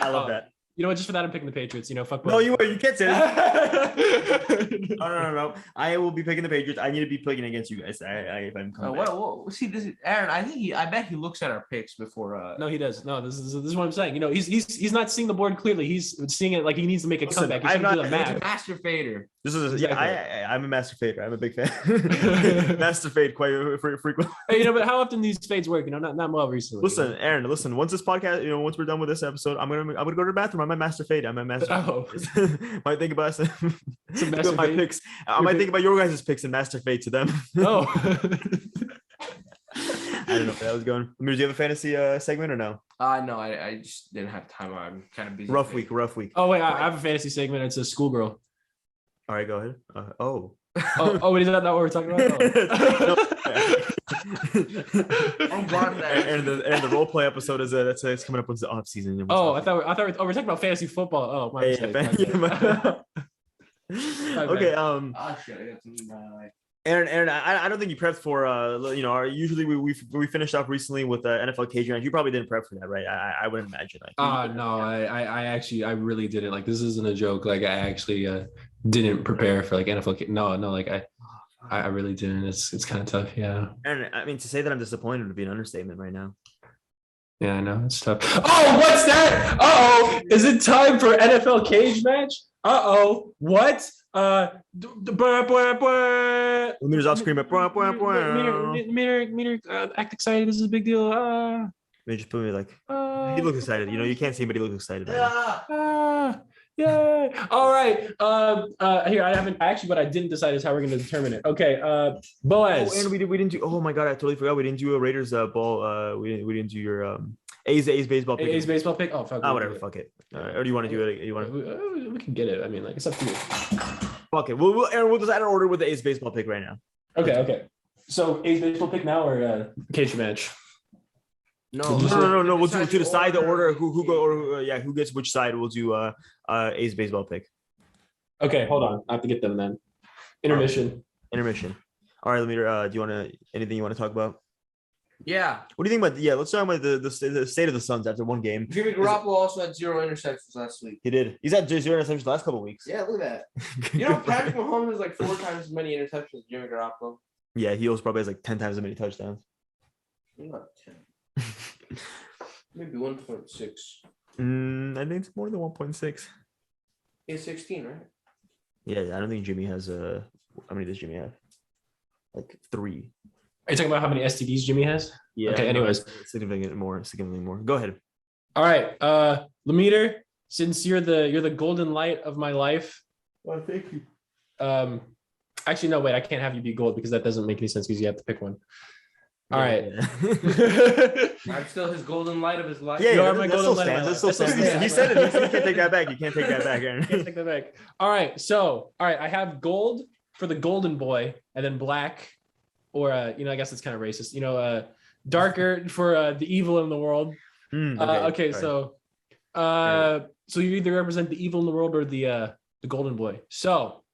I love that. You know what? Just for that, I'm picking the Patriots. Fuck. No, you can't say that. No. I will be picking the Patriots. I need to be picking against you guys. If I'm coming back. See, this is Aaron. I bet he looks at our picks before. No, he does. No, this is what I'm saying. He's not seeing the board clearly. He's seeing it like he needs to make a comeback. He's not a master fader. This is I'm a master fader. I'm a big fan. Master fade quite frequently. Hey, but how often these fades work? Not well recently. Listen, Aaron. Listen. Once this podcast, once we're done with this episode, I'm gonna go to the bathroom. I'm a master fade. I'm a master. Oh. Might think about my picks. I might think about your guys' picks and master fade to them. Oh. don't know where that was going. Do you have a fantasy segment or no? No, I just didn't have time. I'm kind of busy. Rough week. Oh wait, I have a fantasy segment. It's a schoolgirl. All right, go ahead. Wait, is that not what we're talking about? And the role play episode is it's coming up with the off season. I thought we're talking about fantasy football. Oh, my mistake. Okay. Oh shit! I got something in my eye. Aaron, I don't think you prepped for usually we finished off recently with NFL cage match. You probably didn't prep for that, right? I wouldn't imagine. No, I actually really didn't. Like, this isn't a joke. Like, I actually didn't prepare for like NFL. No, like I really didn't. It's kind of tough. Yeah. And I mean, to say that I'm disappointed would be an understatement right now. Yeah, I know, it's tough. Oh, what's that? Is it time for NFL cage match? What? Leader's off screen, Meter, act excited. This is a big deal. They just put me like, he looks excited. You can't see, but he looks excited. Yeah. All right. Here, but I didn't decide is how we're going to determine it. Okay. Boaz. And we didn't do. Oh my god, I totally forgot. We didn't do a Raiders ball. We didn't do your A's baseball pick. A's baseball pick. Oh fuck. Whatever. Fuck it. Or do you want to do it? You want to? We can get it. I mean, like, it's up to you. Fuck it. We'll just add an order with the A's baseball pick right now. Okay. So A's baseball pick now or cage match? No. We'll do to decide the order who gets which side. We'll do A's baseball pick. Okay, hold on. I have to get them then. Intermission. All right, Leader. Do you want anything you want to talk about? Yeah. What do you think about? Yeah, let's talk about the state of the Suns after one game. Jimmy Garoppolo also had 0 interceptions last week. He did. He's had 0 interceptions the last couple of weeks. Yeah, look at that. Patrick Mahomes has like 4 times as many interceptions as Jimmy Garoppolo. Yeah, he also probably has like 10 times as many touchdowns. Not 10. Maybe 1.6. I think it's more than 1.6. He's 16, right? Yeah, I don't think Jimmy has how many does Jimmy have? Like 3. Are you talking about how many STDs Jimmy has? Yeah. Okay, anyways. Significantly more. Go ahead. All right. Lemeter, since you're the golden light of my life. Well, thank you. Actually, no, wait, I can't have you be gold because that doesn't make any sense because you have to pick one. All right. Yeah. I'm still his golden light of his life. Yeah, you are my golden light. That still stands. He said it. You can't take that back. Can't take that back. All right. I have gold for the golden boy, and then black, or I guess it's kind of racist. Darker for the evil in the world. Okay. So you either represent the evil in the world or the golden boy. So,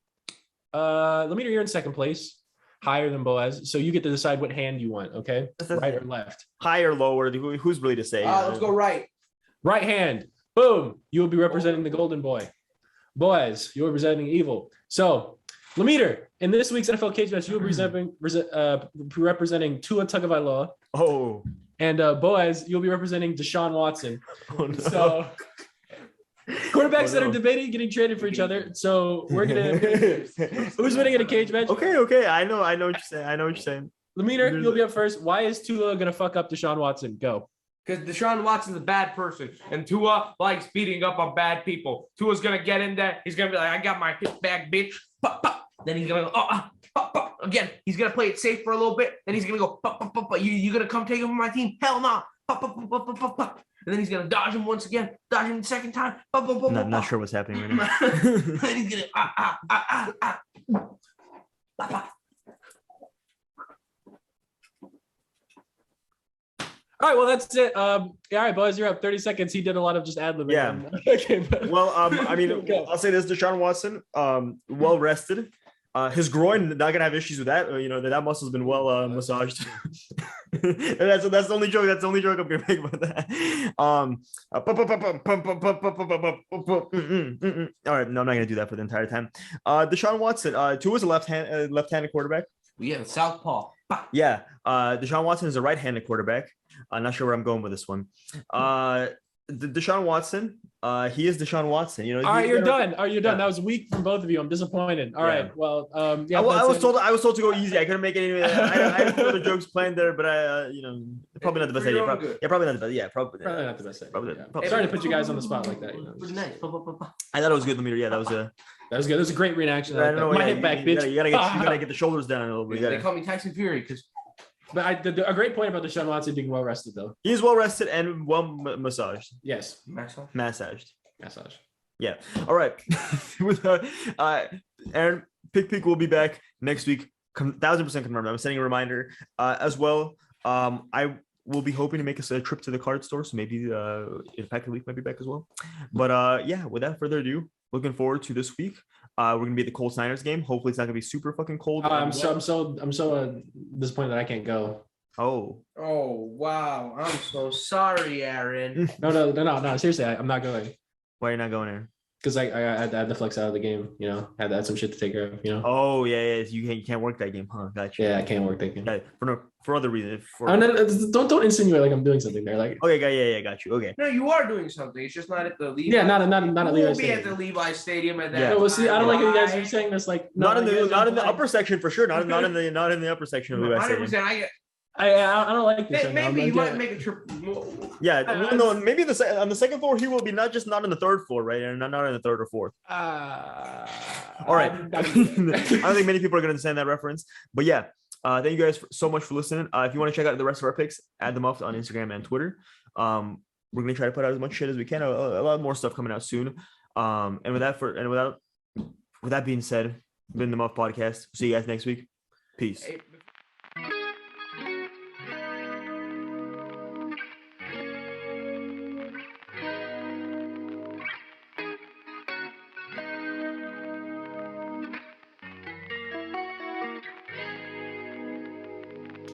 let me know you're in second place. Higher than Boaz, so you get to decide what hand you want. Okay, right or left, high or lower. Who's really to say? Let's go right. Right hand. Boom. You will be representing the golden boy. Boaz, you're representing evil. So, Lemeter, in this week's NFL cage match, you'll be representing Tua Tagovailoa. Oh. And Boaz, you'll be representing Deshaun Watson. Oh, no. So. Quarterbacks that are debating getting traded for each other. So we're gonna who's winning in a cage match? Okay. I know what you're saying. Lemeter, you'll be up first. Why is Tua gonna fuck up Deshaun Watson? Go. Because Deshaun Watson's a bad person, and Tua likes beating up on bad people. Tua's gonna get in there. He's gonna be like, "I got my hip bag, bitch." Pop, pop. Then he's gonna go, pop, pop. Again. He's gonna play it safe for a little bit. Then he's gonna go, pop, pop, pop. You gonna come take him from my team? Hell no. Pop, pop, pop, pop, pop, pop. And then he's gonna dodge him once again, dodge him the second time. Not sure what's happening right now. And he's gonna All right, well that's it. All right, boys, you're up. 30 seconds. He did a lot of just ad libbing. Yeah. Okay. Well, I'll say this: Deshaun Watson, well rested. His groin not gonna have issues with that. That muscle's been well massaged. that's the only joke. That's the only joke I'm gonna make about that. All right, no, I'm not gonna do that for the entire time. Deshaun Watson, Tua is a left-handed quarterback. Yeah, southpaw. Yeah, Deshaun Watson is a right-handed quarterback. I'm not sure where I'm going with this one. Deshaun Watson, he is Deshaun Watson. All right, you're done. Done? That was weak from both of you. I'm disappointed. All right. Well, yeah. I was told to go easy. I couldn't make any. I had other jokes planned there, but probably not the best idea. Probably not the best. Yeah, probably not the best idea. Probably. Sorry to put you guys on the spot like that. Nice. I thought it was good, Lemeter. Yeah, that was good. That was a great reaction. I don't know. My hip back, bitch. You gotta get the shoulders down a little bit. They call me Tyson Fury because But a great point about Deshaun Watson being well rested though. He's well rested and well massaged. Yes, massaged. Yeah. All right. With Aaron, Pick will be back next week. 1,000% confirmed. I'm sending a reminder as well. I will be hoping to make us a trip to the card store, so maybe in fact the week might be back as well. But yeah, without further ado, looking forward to this week. We're gonna be at the Colts Niners game. Hopefully, it's not gonna be super fucking cold. I'm so disappointed that I can't go. Oh wow! I'm so sorry, Aaron. No. Seriously, I'm not going. Why are you not going, Aaron? Because I had to flex out of the game. You know, had some shit to take care of. You know. Oh yeah. You can't work that game, huh? Gotcha. Yeah, I can't work that game. Yeah, for other reasons. Don't insinuate like I'm doing something there. Like. Okay, yeah, got you. Okay. No, you are doing something. It's just not at the Levi. Yeah, not at Levi. We'll be at the Levi Stadium at that. Yeah. Well, see, I don't like you guys are saying this. Like, not in the upper section for sure. Not in the upper section of Levi Stadium. I don't like this. Maybe you might make a trip. Yeah, no, maybe on the second floor he will be not in the third floor, right? And not in the third or fourth. All right. I don't think many people are going to understand that reference, but yeah. Thank you guys so much for listening. If you want to check out the rest of our picks, add them up on Instagram and Twitter. We're going to try to put out as much shit as we can. A lot more stuff coming out soon. And with that being said, been the Muffed podcast. See you guys next week. Peace.